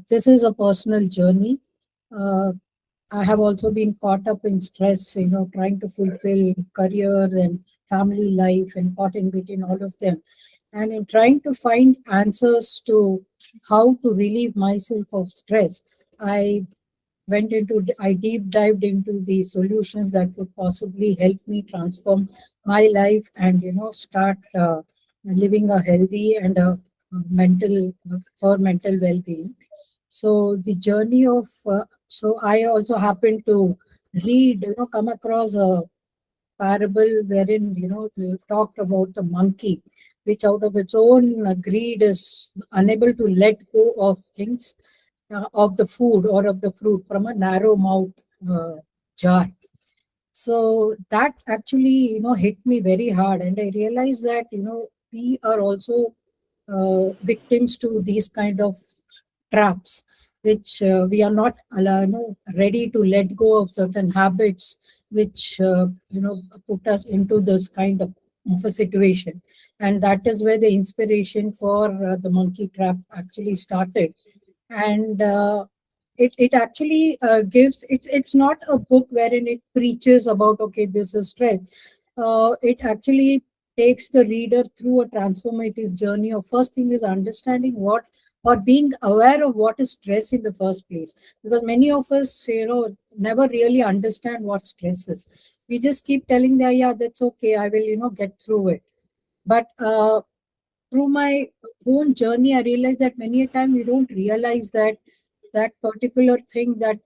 this is a personal journey. I have also been caught up in stress, trying to fulfill career and family life and caught in between all of them. And in trying to find answers to how to relieve myself of stress, I deep dived into the solutions that could possibly help me transform my life and, start living a healthy and a for mental well-being. So the journey of, so I also happened to read, come across a parable wherein, they talked about the monkey, which out of its own greed is unable to let go of things, of the food or of the fruit from a narrow mouth jar. So that actually, hit me very hard. And I realized that, we are also victims to these kind of traps, which we are not ready to let go of certain habits, which put us into this kind of a situation. And that is where the inspiration for the monkey trap actually started. And it actually gives it's not a book wherein it preaches about, okay, this is stress. It actually takes the reader through a transformative journey of, first thing is understanding what, or being aware of what is stress in the first place, because many of us never really understand what stress is. We just keep telling them, yeah, that's okay, I will get through it. But through my own journey, I realized that many a time we don't realize that that particular thing that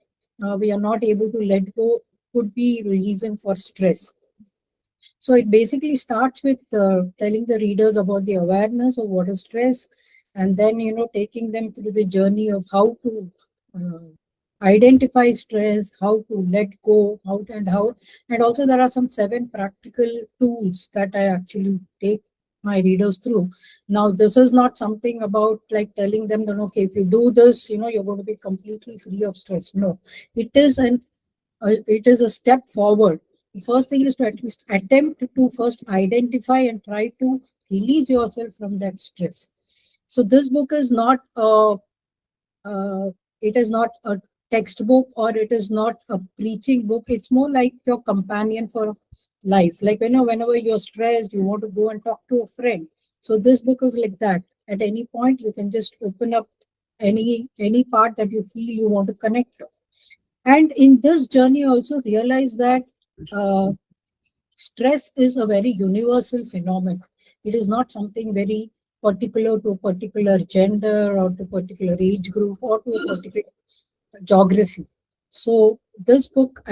we are not able to let go could be reason for stress. So it basically starts with telling the readers about the awareness of what is stress, and then taking them through the journey of how to identify stress, how to let go, and also there are some 7 practical tools that I actually take my readers through. Now, this is not something about like telling them that okay, if you do this, you're going to be completely free of stress. No, it is a step forward. The first thing is to at least attempt to first identify and try to release yourself from that stress. So this book is not it is not a textbook, or it is not a preaching book. It's more like your companion for life. Like whenever you're stressed, you want to go and talk to a friend. So this book is like that. At any point, you can just open up any part that you feel you want to connect to. And in this journey, also realize that uh, stress is a very universal phenomenon. It is not something very particular to a particular gender or to a particular age group or to a particular geography. So this book,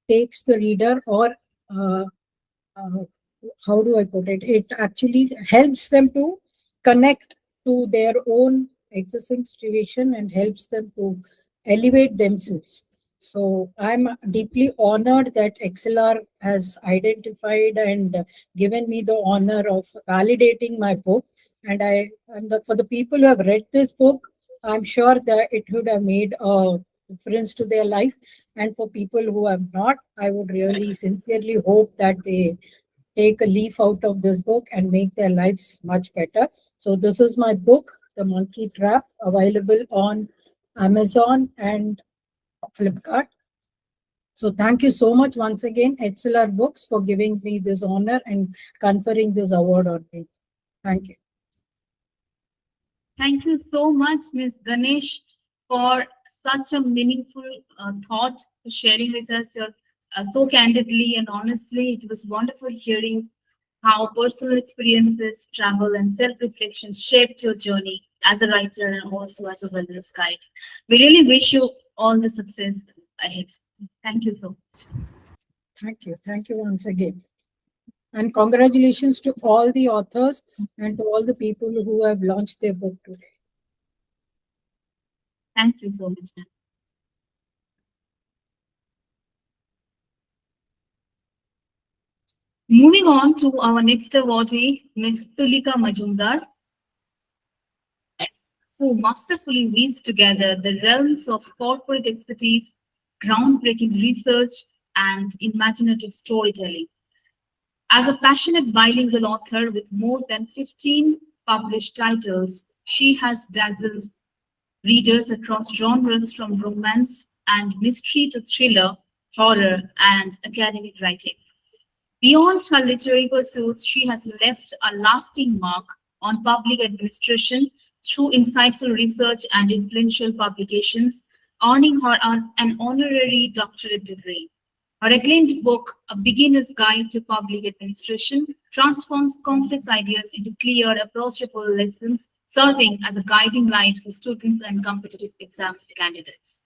takes the reader, or uh, uh, how do I put it? It actually helps them to connect to their own existing situation and helps them to elevate themselves. So I'm deeply honored that XLR has identified and given me the honor of validating my book. For the people who have read this book, I'm sure that it would have made a difference to their life. And for people who have not, I would really sincerely hope that they take a leaf out of this book and make their lives much better. So this is my book, The Monkey Trap, available on Amazon and Flipkart. So thank you so much once again, XLR Books, for giving me this honor and conferring this award on me. Thank you. Thank you so much, Ms. Ganesh, for such a meaningful thought, for sharing with us your so candidly and honestly. It was wonderful hearing how personal experiences, travel, and self-reflection shaped your journey as a writer and also as a wellness guide. We really wish you all the success ahead. Thank you so much. Thank you. Thank you once again. And congratulations to all the authors and to all the people who have launched their book today. Thank you so much, ma'am. Moving on to our next awardee, Ms. Tulika Majumdar, who masterfully weaves together the realms of corporate expertise, groundbreaking research, and imaginative storytelling. As a passionate bilingual author with more than 15 published titles, she has dazzled readers across genres from romance and mystery to thriller, horror, and academic writing. Beyond her literary pursuits, she has left a lasting mark on public administration through insightful research and influential publications, earning her an honorary doctorate degree. Her acclaimed book, A Beginner's Guide to Public Administration, transforms complex ideas into clear, approachable lessons, serving as a guiding light for students and competitive exam candidates.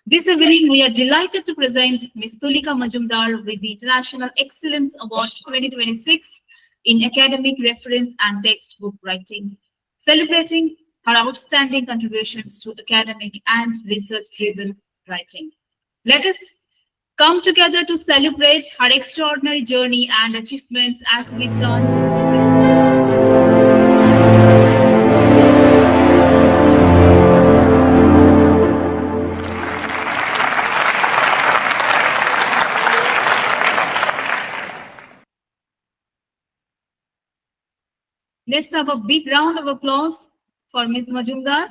This evening, we are delighted to present Ms. Tulika Majumdar with the International Excellence Award 2026 in Academic Reference and Textbook Writing, celebrating her outstanding contributions to academic and research-driven writing. Let us come together to celebrate her extraordinary journey and achievements as we turn to the screen. Let's have a big round of applause for Ms. Majumdar.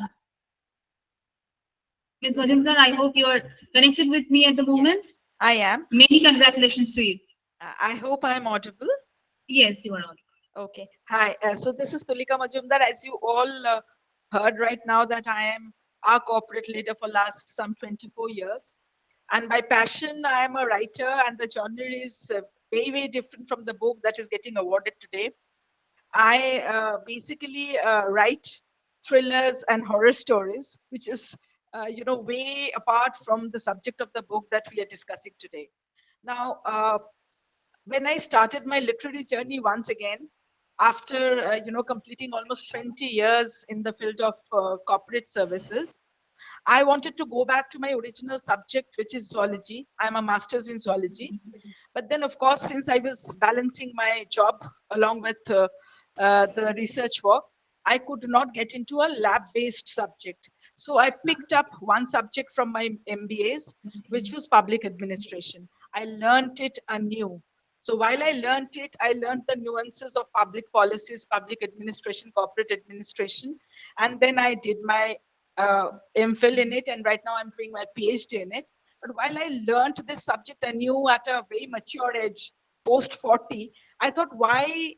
Ms. Majumdar, I hope you are connected with me at the moment. Yes, I am. Many congratulations to you. I hope I'm audible. Yes, you are on. Okay. Hi. So this is Tulika Majumdar. As you all heard right now, that I am a corporate leader for last some 24 years. And by passion, I am a writer, and the genre is way, way different from the book that is getting awarded today. I basically write thrillers and horror stories, which is, way apart from the subject of the book that we are discussing today. Now, when I started my literary journey once again, after completing almost 20 years in the field of corporate services, I wanted to go back to my original subject, which is zoology. I'm a master's in zoology. But then, of course, since I was balancing my job along with the research work, I could not get into a lab-based subject. So I picked up one subject from my MBAs, which was public administration. I learned it anew. So while I learned it, I learned the nuances of public policies, public administration, corporate administration, and then I did my MPhil in it, and right now I'm doing my PhD in it. But while I learned this subject anew at a very mature age, post 40, I thought, why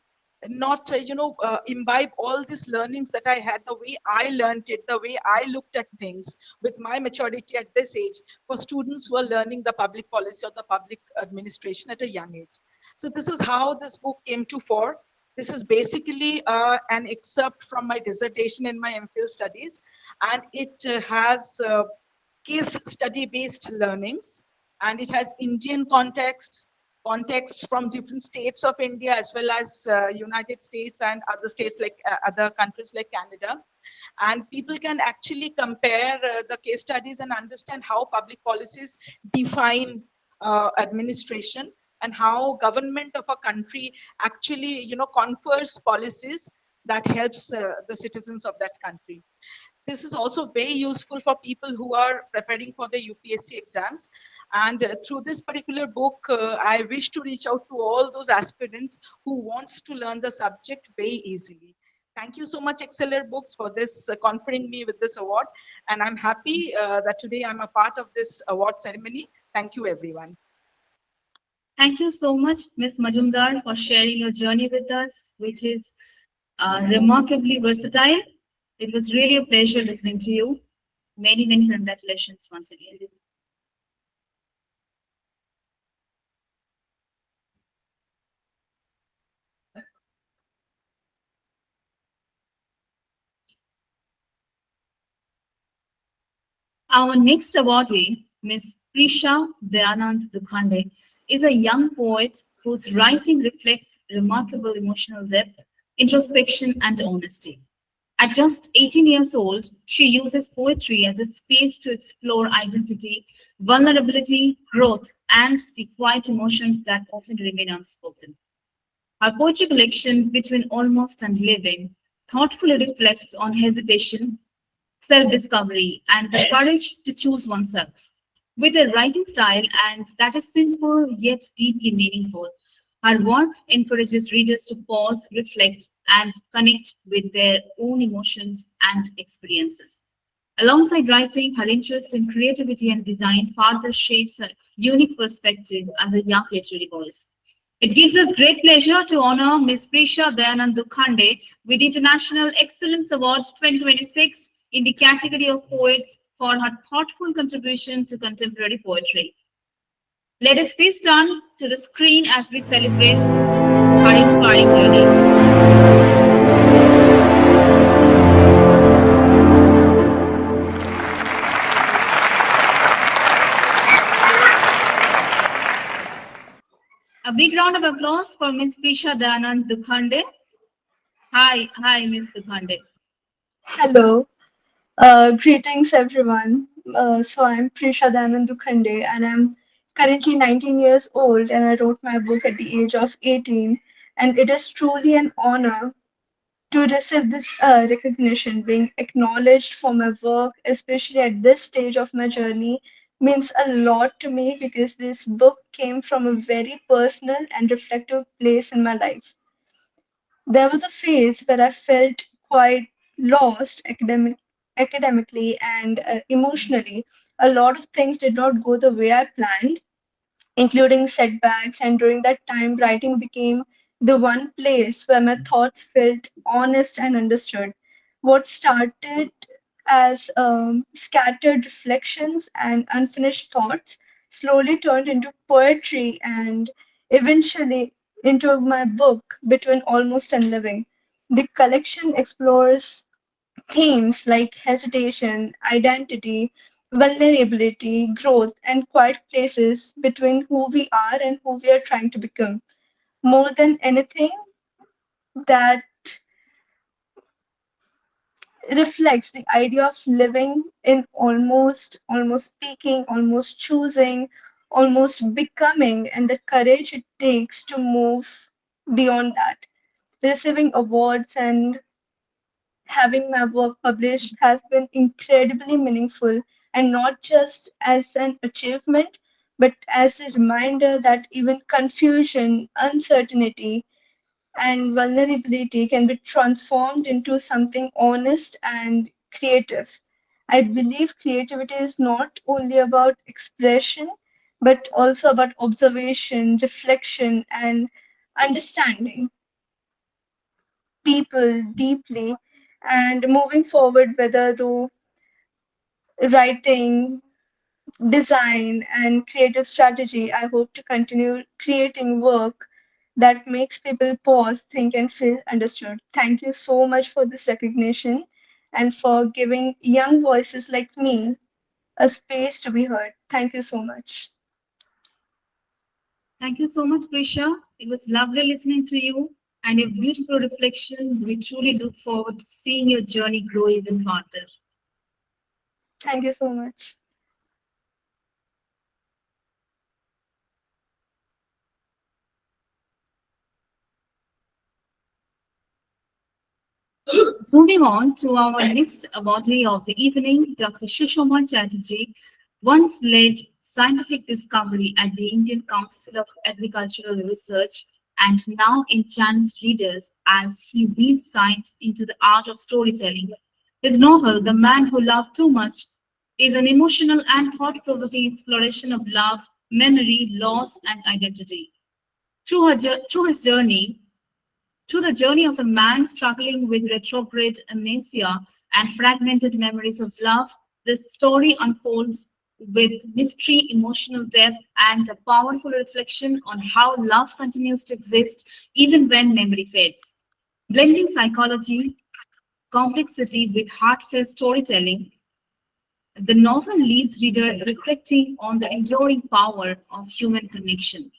not, imbibe all these learnings that I had, the way I learned it, the way I looked at things with my maturity at this age, for students who are learning the public policy or the public administration at a young age. So this is how this book came to fore. This is basically an excerpt from my dissertation in my MPhil studies, and it has case study based learnings, and it has Indian contexts from different states of India, as well as United States and other states, like other countries like Canada. And people can actually compare the case studies and understand how public policies define administration, and how government of a country actually confers policies that helps the citizens of that country. This is also very useful for people who are preparing for the UPSC exams. And through this particular book, I wish to reach out to all those aspirants who wants to learn the subject very easily. Thank you so much, Exceller Books, for this conferring me with this award. And I'm happy that today I'm a part of this award ceremony. Thank you, everyone. Thank you so much, Ms. Majumdar, for sharing your journey with us, which is remarkably versatile. It was really a pleasure listening to you. Many, many congratulations once again. Our next awardee, Ms. Prisha Dayanand Dukhande, is a young poet whose writing reflects remarkable emotional depth, introspection, and honesty. At just 18 years old, she uses poetry as a space to explore identity, vulnerability, growth, and the quiet emotions that often remain unspoken. Her poetry collection, Between Almost and Living, thoughtfully reflects on hesitation, self discovery, and the courage to choose oneself. With a writing style and that is simple yet deeply meaningful, her work encourages readers to pause, reflect, and connect with their own emotions and experiences. Alongside writing, her interest in creativity and design further shapes her unique perspective as a young literary voice. It gives us great pleasure to honor Ms. Prisha Dayanand Dukhande with the International Excellence Award 2026 in the category of poets for her thoughtful contribution to contemporary poetry. Let us please turn to the screen as we celebrate her inspiring journey. A big round of applause for Ms. Prisha Dayanand Dukhande. Hi, Ms. Dukhande. Hello, greetings everyone. So I'm Prisha Danandukhande and I'm currently 19 years old and I wrote my book at the age of 18, and it is truly an honor to receive this recognition. Being acknowledged for my work, especially at this stage of my journey, means a lot to me because this book came from a very personal and reflective place in my life. There was a phase where I felt quite lost academically and emotionally. A lot of things did not go the way I planned, including setbacks, and during that time, writing became the one place where my thoughts felt honest and understood. What started as scattered reflections and unfinished thoughts slowly turned into poetry and eventually into my book, Between Almost and Living. The collection explores themes like hesitation, identity, vulnerability, growth, and quiet places between who we are and who we are trying to become. more than anything, that reflects the idea of living in almost speaking, almost choosing, almost becoming, and the courage it takes to move beyond that. Receiving awards and having my work published has been incredibly meaningful, and not just as an achievement, but as a reminder that even confusion, uncertainty, and vulnerability can be transformed into something honest and creative. I believe creativity is not only about expression, but also about observation, reflection, and understanding people deeply. And moving forward, whether through writing, design, and creative strategy, I hope to continue creating work that makes people pause, think, and feel understood. Thank you so much for this recognition and for giving young voices like me a space to be heard. Thank you so much. Thank you so much, Prisha. It was lovely listening to you and a beautiful reflection. We truly look forward to seeing your journey grow even further. Thank you so much. Moving on to our next awardee of the evening, Dr. Sushoma Chatterjee once led scientific discovery at the Indian Council of Agricultural Research and now enchants readers as he weaves science into the art of storytelling. His novel, The Man Who Loved Too Much, is an emotional and thought-provoking exploration of love, memory, loss, and identity. Through his journey, through the journey of a man struggling with retrograde amnesia and fragmented memories of love, this story unfolds with mystery, emotional depth, and a powerful reflection on how love continues to exist even when memory fades. Blending psychology, complexity with heartfelt storytelling, the novel leaves reader reflecting on the enduring power of human connection.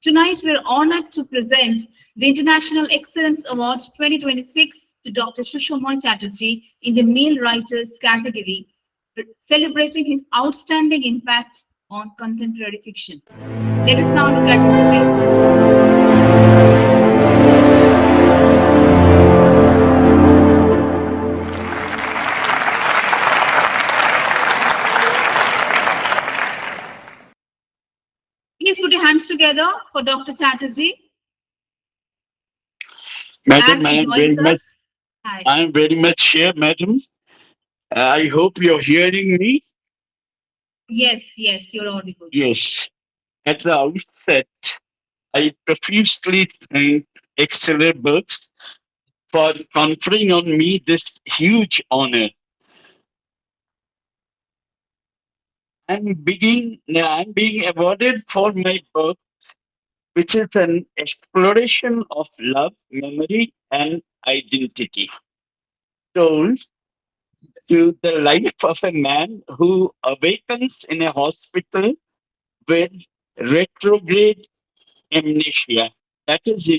Tonight, we're honored to present the International Excellence Award 2026 to Dr. Sushoma Chatterjee in the Male Writers category, celebrating his outstanding impact on contemporary fiction. Let us now look at the screen. Please put your hands together for Dr. Chatterjee. Madam, As he joins us. Hi. I am very much here, madam. I hope you're hearing me. Yes, you're audible. Yes. At the outset, I profusely thank Exceller Books for conferring on me this huge honor. I'm being awarded for my book, which is an exploration of love, memory, and identity. Told to the life of a man who awakens in a hospital with retrograde amnesia. That is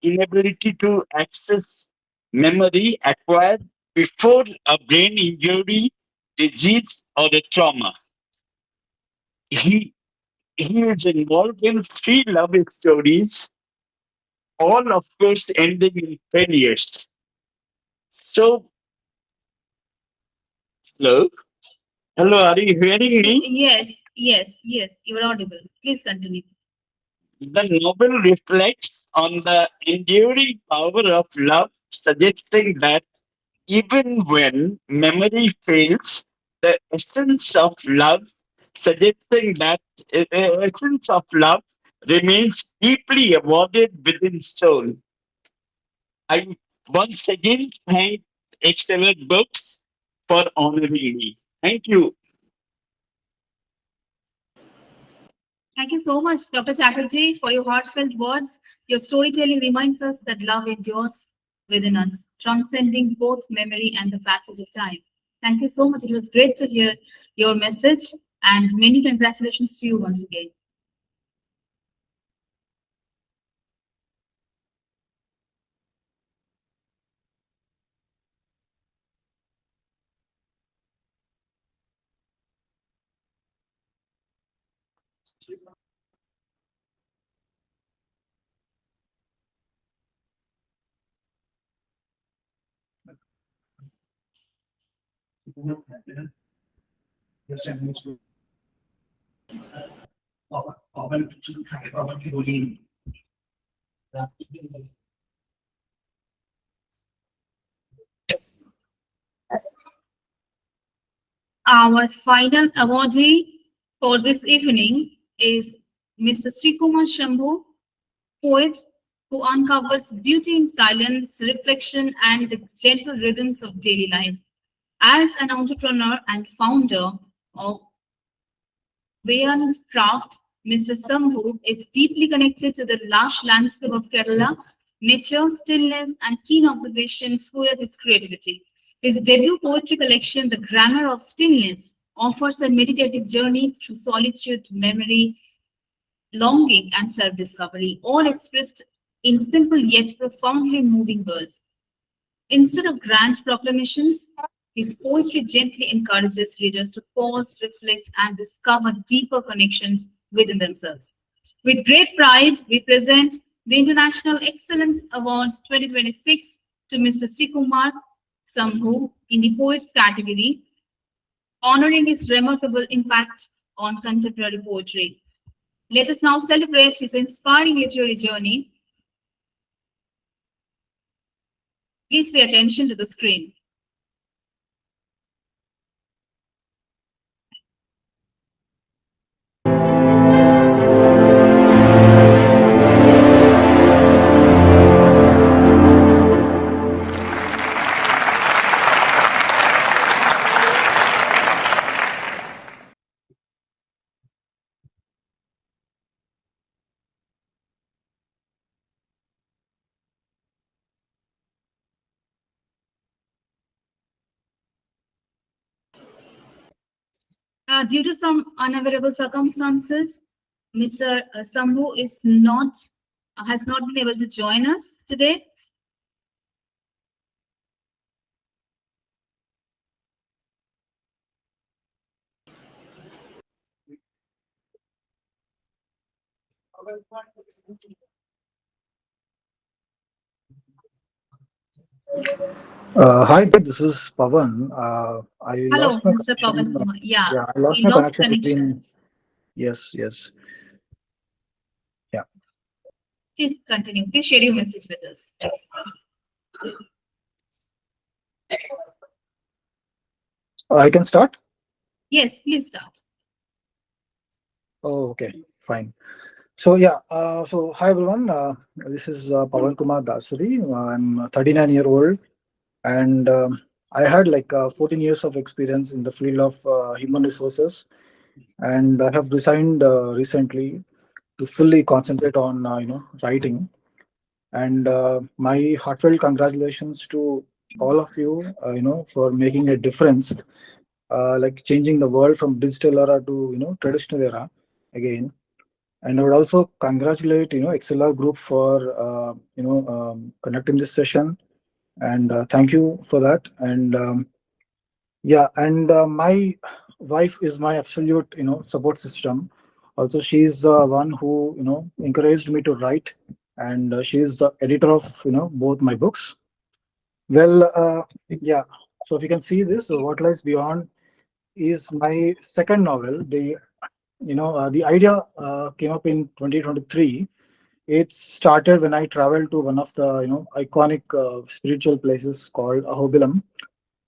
inability to access memory acquired before a brain injury, disease, or a trauma. He is involved in 3 love stories, all of course ending in failures. So, hello? Hello, are you hearing me? Yes, you're audible. Please continue. The novel reflects on the enduring power of love, suggesting that even when memory fails, the essence of love, suggesting that the essence of love remains deeply embodied within soul. I once again thank Excellent Books for honoring me. Thank you. Thank you so much, Dr. Chatterjee, for your heartfelt words. Your storytelling reminds us that love endures within us, transcending both memory and the passage of time. Thank you so much. It was great to hear your message, and many congratulations to you once again. Our final awardee for this evening is Mr. Srikumar Shambhu, poet who uncovers beauty in silence, reflection, and the gentle rhythms of daily life. As an entrepreneur and founder of Beyond Craft, Mr. Sambhu is deeply connected to the lush landscape of Kerala. Nature, stillness, and keen observation fuel his creativity. His debut poetry collection, The Grammar of Stillness, offers a meditative journey through solitude, memory, longing, and self discovery, all expressed in simple yet profoundly moving verse. Instead of grand proclamations, his poetry gently encourages readers to pause, reflect, and discover deeper connections within themselves. With great pride, we present the International Excellence Award 2026 to Mr. Srikumar Sambhu in the Poets category, honoring his remarkable impact on contemporary poetry. Let us now celebrate his inspiring literary journey. Please pay attention to the screen. Due to some unavoidable circumstances, Mr. Sambhu is not has not been able to join us today. Hi, this is Pavan. I Hello, lost my Mr. connection. Pavan. Yeah, Yeah, I lost we my lost connection connection. between. Yes, yes. Yeah. Please continue. Please share your message with us. I can start. Yes, please start. Oh, okay, fine. So yeah, so hi everyone. This is Pavan Kumar Dasari. I'm a 39-year-old, and I had like 14 years of experience in the field of human resources, and I have resigned recently to fully concentrate on writing. And my heartfelt congratulations to all of you, for making a difference, like changing the world from digital era to traditional era again. And I would also congratulate XLR Group for conducting this session, and thank you for that. And yeah, and my wife is my absolute support system. Also, she's the one who encouraged me to write, and she's the editor of both my books. Well, yeah. So if you can see this, What Lies Beyond is my second novel. The idea came up in 2023. It started when I traveled to one of the iconic spiritual places called Ahobilam,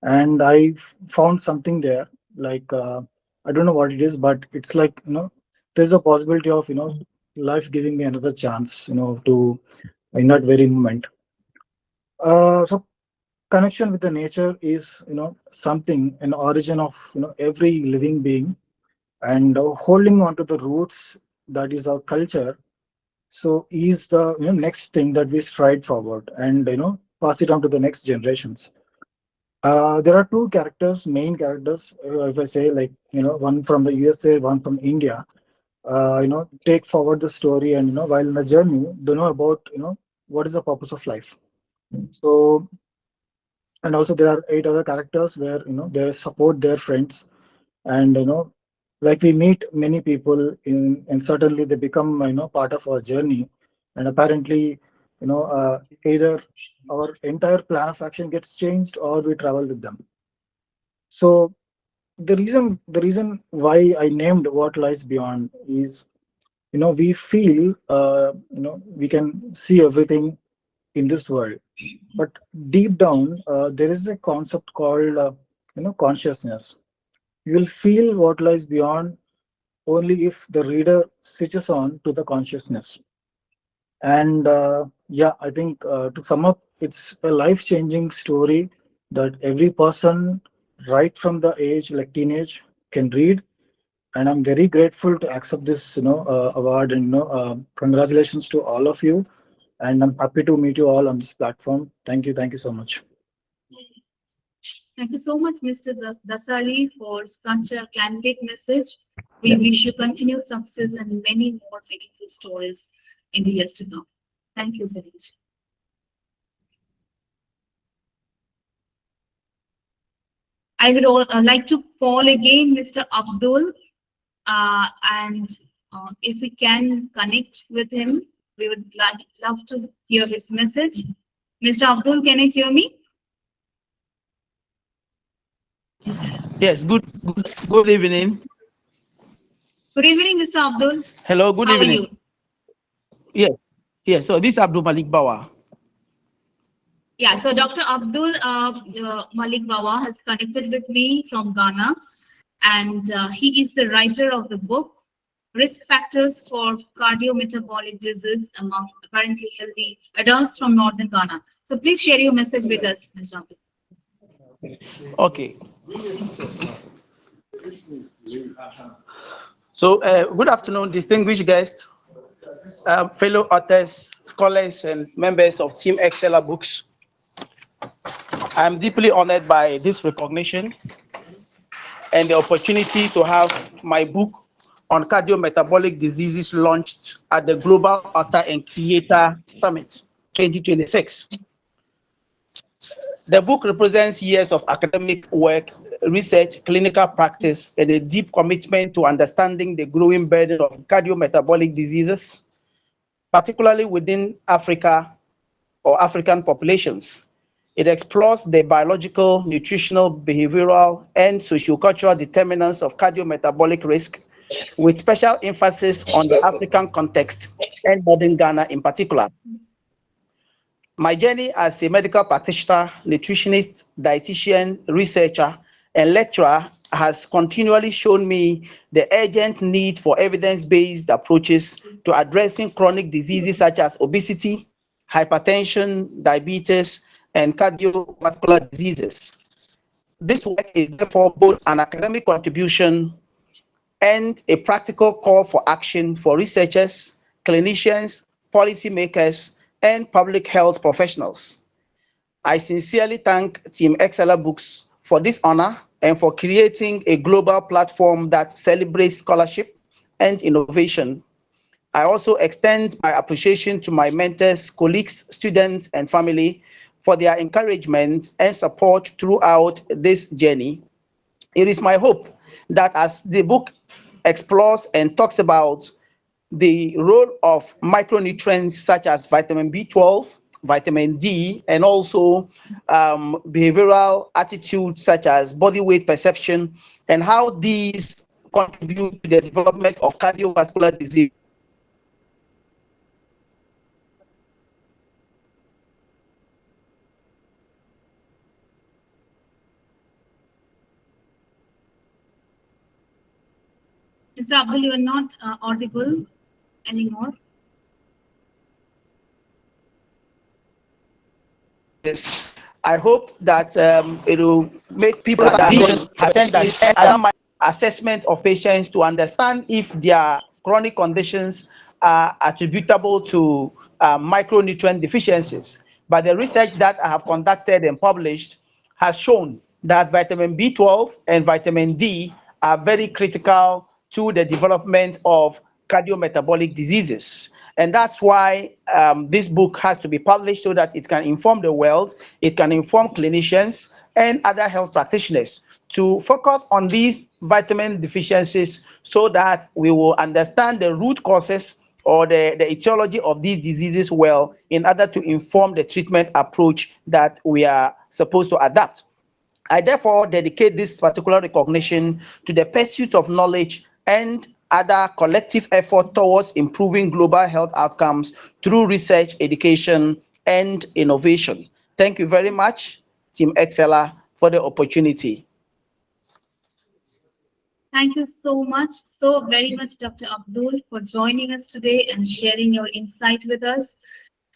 and I found something there. Like I don't know what it is, but it's like there's a possibility of life giving me another chance. To in that very moment. So connection with the nature is something an origin of every living being, and holding on to the roots, that is our culture, so is the next thing that we stride forward and pass it on to the next generations. There are two characters, main characters, if I say, like one from the USA, one from India, take forward the story, and while in the journey they know about what is the purpose of life. So, and also there are eight other characters where they support their friends, and like we meet many people and certainly they become part of our journey, and apparently either our entire plan of action gets changed or we travel with them. So the reason why I named What Lies Beyond is, we feel we can see everything in this world, but deep down there is a concept called consciousness. You will feel what lies beyond only if the reader switches on to the consciousness. And yeah, I think to sum up, it's a life changing story that every person, right from the age like teenage, can read. And I'm very grateful to accept this award, and congratulations to all of you, and I'm happy to meet you all on this platform. Thank you so much. Thank you so much, Mr. Dasari, for such a candid message. We wish you continued success and many more meaningful stories in the years to come. Thank you so much. I would like to call again Mr. Abdul, and if we can connect with him, we would love to hear his message. Mr. Abdul, can you hear me? Yes, good evening. Good evening, Mr. Abdul. Hello, good How evening. are you? Yes, yes. So this is Abdul Malik Bawa. Yeah, so Dr. Abdul Malik Bawa has connected with me from Ghana, and he is the writer of the book, Risk Factors for Cardiometabolic Disease Among Apparently Healthy Adults from Northern Ghana. So please share your message with us, Mr. Abdul. Okay. So good afternoon, distinguished guests, fellow authors, scholars, and members of Team Exceller Books. I'm deeply honored by this recognition and the opportunity to have my book on cardiometabolic diseases launched at the Global Author and Creator Summit 2026. The book represents years of academic work, research, clinical practice, and a deep commitment to understanding the growing burden of cardiometabolic diseases, particularly within Africa or African populations. It explores the biological, nutritional, behavioral, and sociocultural determinants of cardiometabolic risk, with special emphasis on the African context and modern Ghana in particular. My journey as a medical practitioner, nutritionist, dietitian, researcher, and lecturer has continually shown me the urgent need for evidence-based approaches to addressing chronic diseases such as obesity, hypertension, diabetes, and cardiovascular diseases. This work is therefore both an academic contribution and a practical call for action for researchers, clinicians, policymakers, and public health professionals. I sincerely thank Team Exceller Books for this honor and for creating a global platform that celebrates scholarship and innovation. I also extend my appreciation to my mentors, colleagues, students, and family for their encouragement and support throughout this journey. It is my hope that as the book explores and talks about the role of micronutrients such as vitamin B12, vitamin D, and also behavioral attitudes such as body weight perception, and how these contribute to the development of cardiovascular disease. Mr. Abdul, you are not audible anymore. I hope that it will make people attend my assessment of patients to understand if their chronic conditions are attributable to micronutrient deficiencies. But the research that I have conducted and published has shown that vitamin B12 and vitamin D are very critical to the development of cardiometabolic diseases. And that's why this book has to be published so that it can inform the world, it can inform clinicians and other health practitioners to focus on these vitamin deficiencies so that we will understand the root causes or the etiology of these diseases well in order to inform the treatment approach that we are supposed to adapt. I therefore dedicate this particular recognition to the pursuit of knowledge and other collective effort towards improving global health outcomes through research, education, and innovation. Thank you very much, Team Exceller, for the opportunity. Thank you so very much, Dr. Abdul, for joining us today and sharing your insight with us.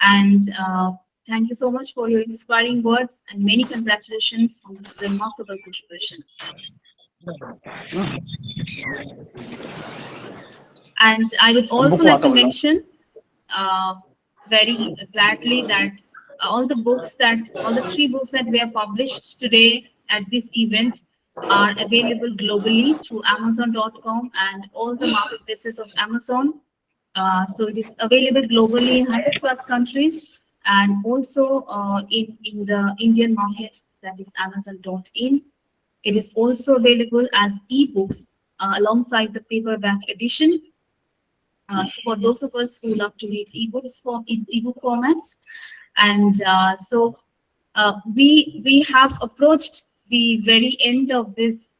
And thank you so much for your inspiring words and many congratulations on this remarkable contribution. And I would also like to mention very gladly that all the three books that we have published today at this event are available globally through Amazon.com and all the marketplaces of Amazon. So it is available globally in 100 plus countries and also in the Indian market, that is Amazon.in. It is also available as ebooks alongside the paperback edition. So for those of us who love to read ebooks in ebook formats. And we have approached the very end of this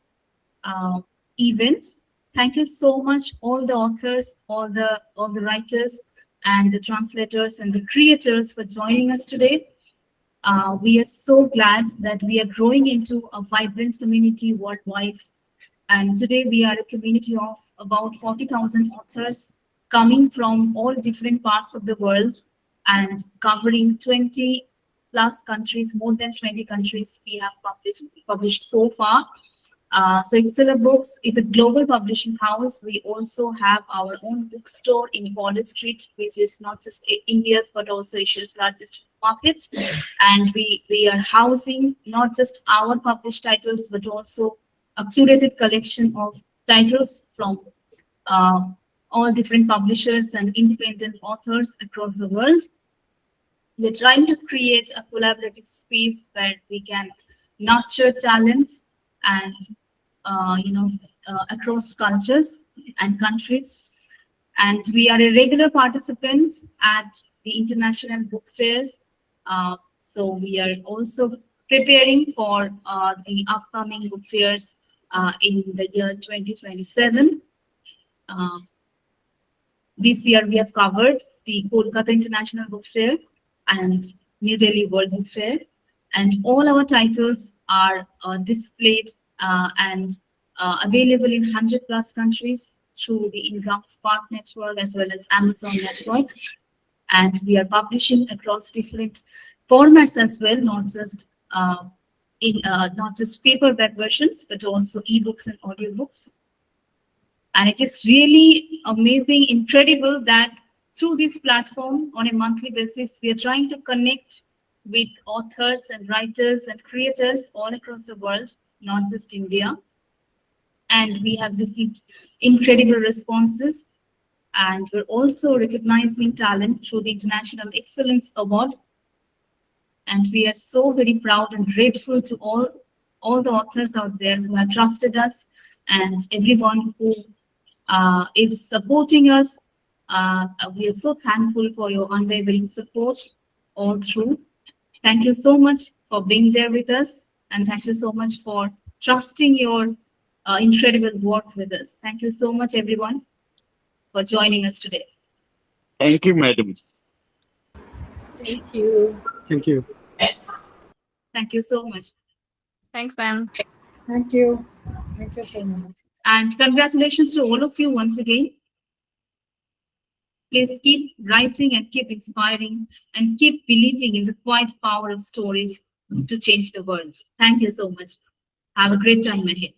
event. Thank you so much, all the authors, all the writers, and the translators and the creators for joining us today. We are so glad that we are growing into a vibrant community worldwide. And today we are a community of about 40,000 authors coming from all different parts of the world and covering 20 plus countries, more than 20 countries we have published so far. So Exceller Books is a global publishing house. We also have our own bookstore in Waller Street, which is not just India's but also Asia's largest market. And we are housing not just our published titles but also a curated collection of titles from all different publishers and independent authors across the world. We're trying to create a collaborative space where we can nurture talents and across cultures and countries. And we are a regular participants at the international book fairs. So we are also preparing for the upcoming book fairs in the year 2027. This year we have covered the Kolkata International Book Fair and New Delhi World Book Fair, and all our titles are displayed and available in 100 plus countries through the Ingram Spark network as well as Amazon network. And we are publishing across different formats as well, not just paperback versions, but also ebooks and audiobooks. And it is really amazing, incredible that through this platform on a monthly basis, we are trying to connect with authors and writers and creators all across the world, not just India. And we have received incredible responses. And we're also recognizing talents through the International Excellence Award. And we are so very proud and grateful to all the authors out there who have trusted us and everyone who is supporting us. We are so thankful for your unwavering support all through. Thank you so much for being there with us, and thank you so much for trusting your incredible work with us. Thank you so much, everyone, for joining us today. Thank you, madam. Thank you. Thank you. Thank you so much. Thanks, ma'am. Thank you. Thank you so much. And congratulations to all of you once again. Please keep writing and keep inspiring and keep believing in the quiet power of stories to change the world. Thank you so much. Have a great time ahead.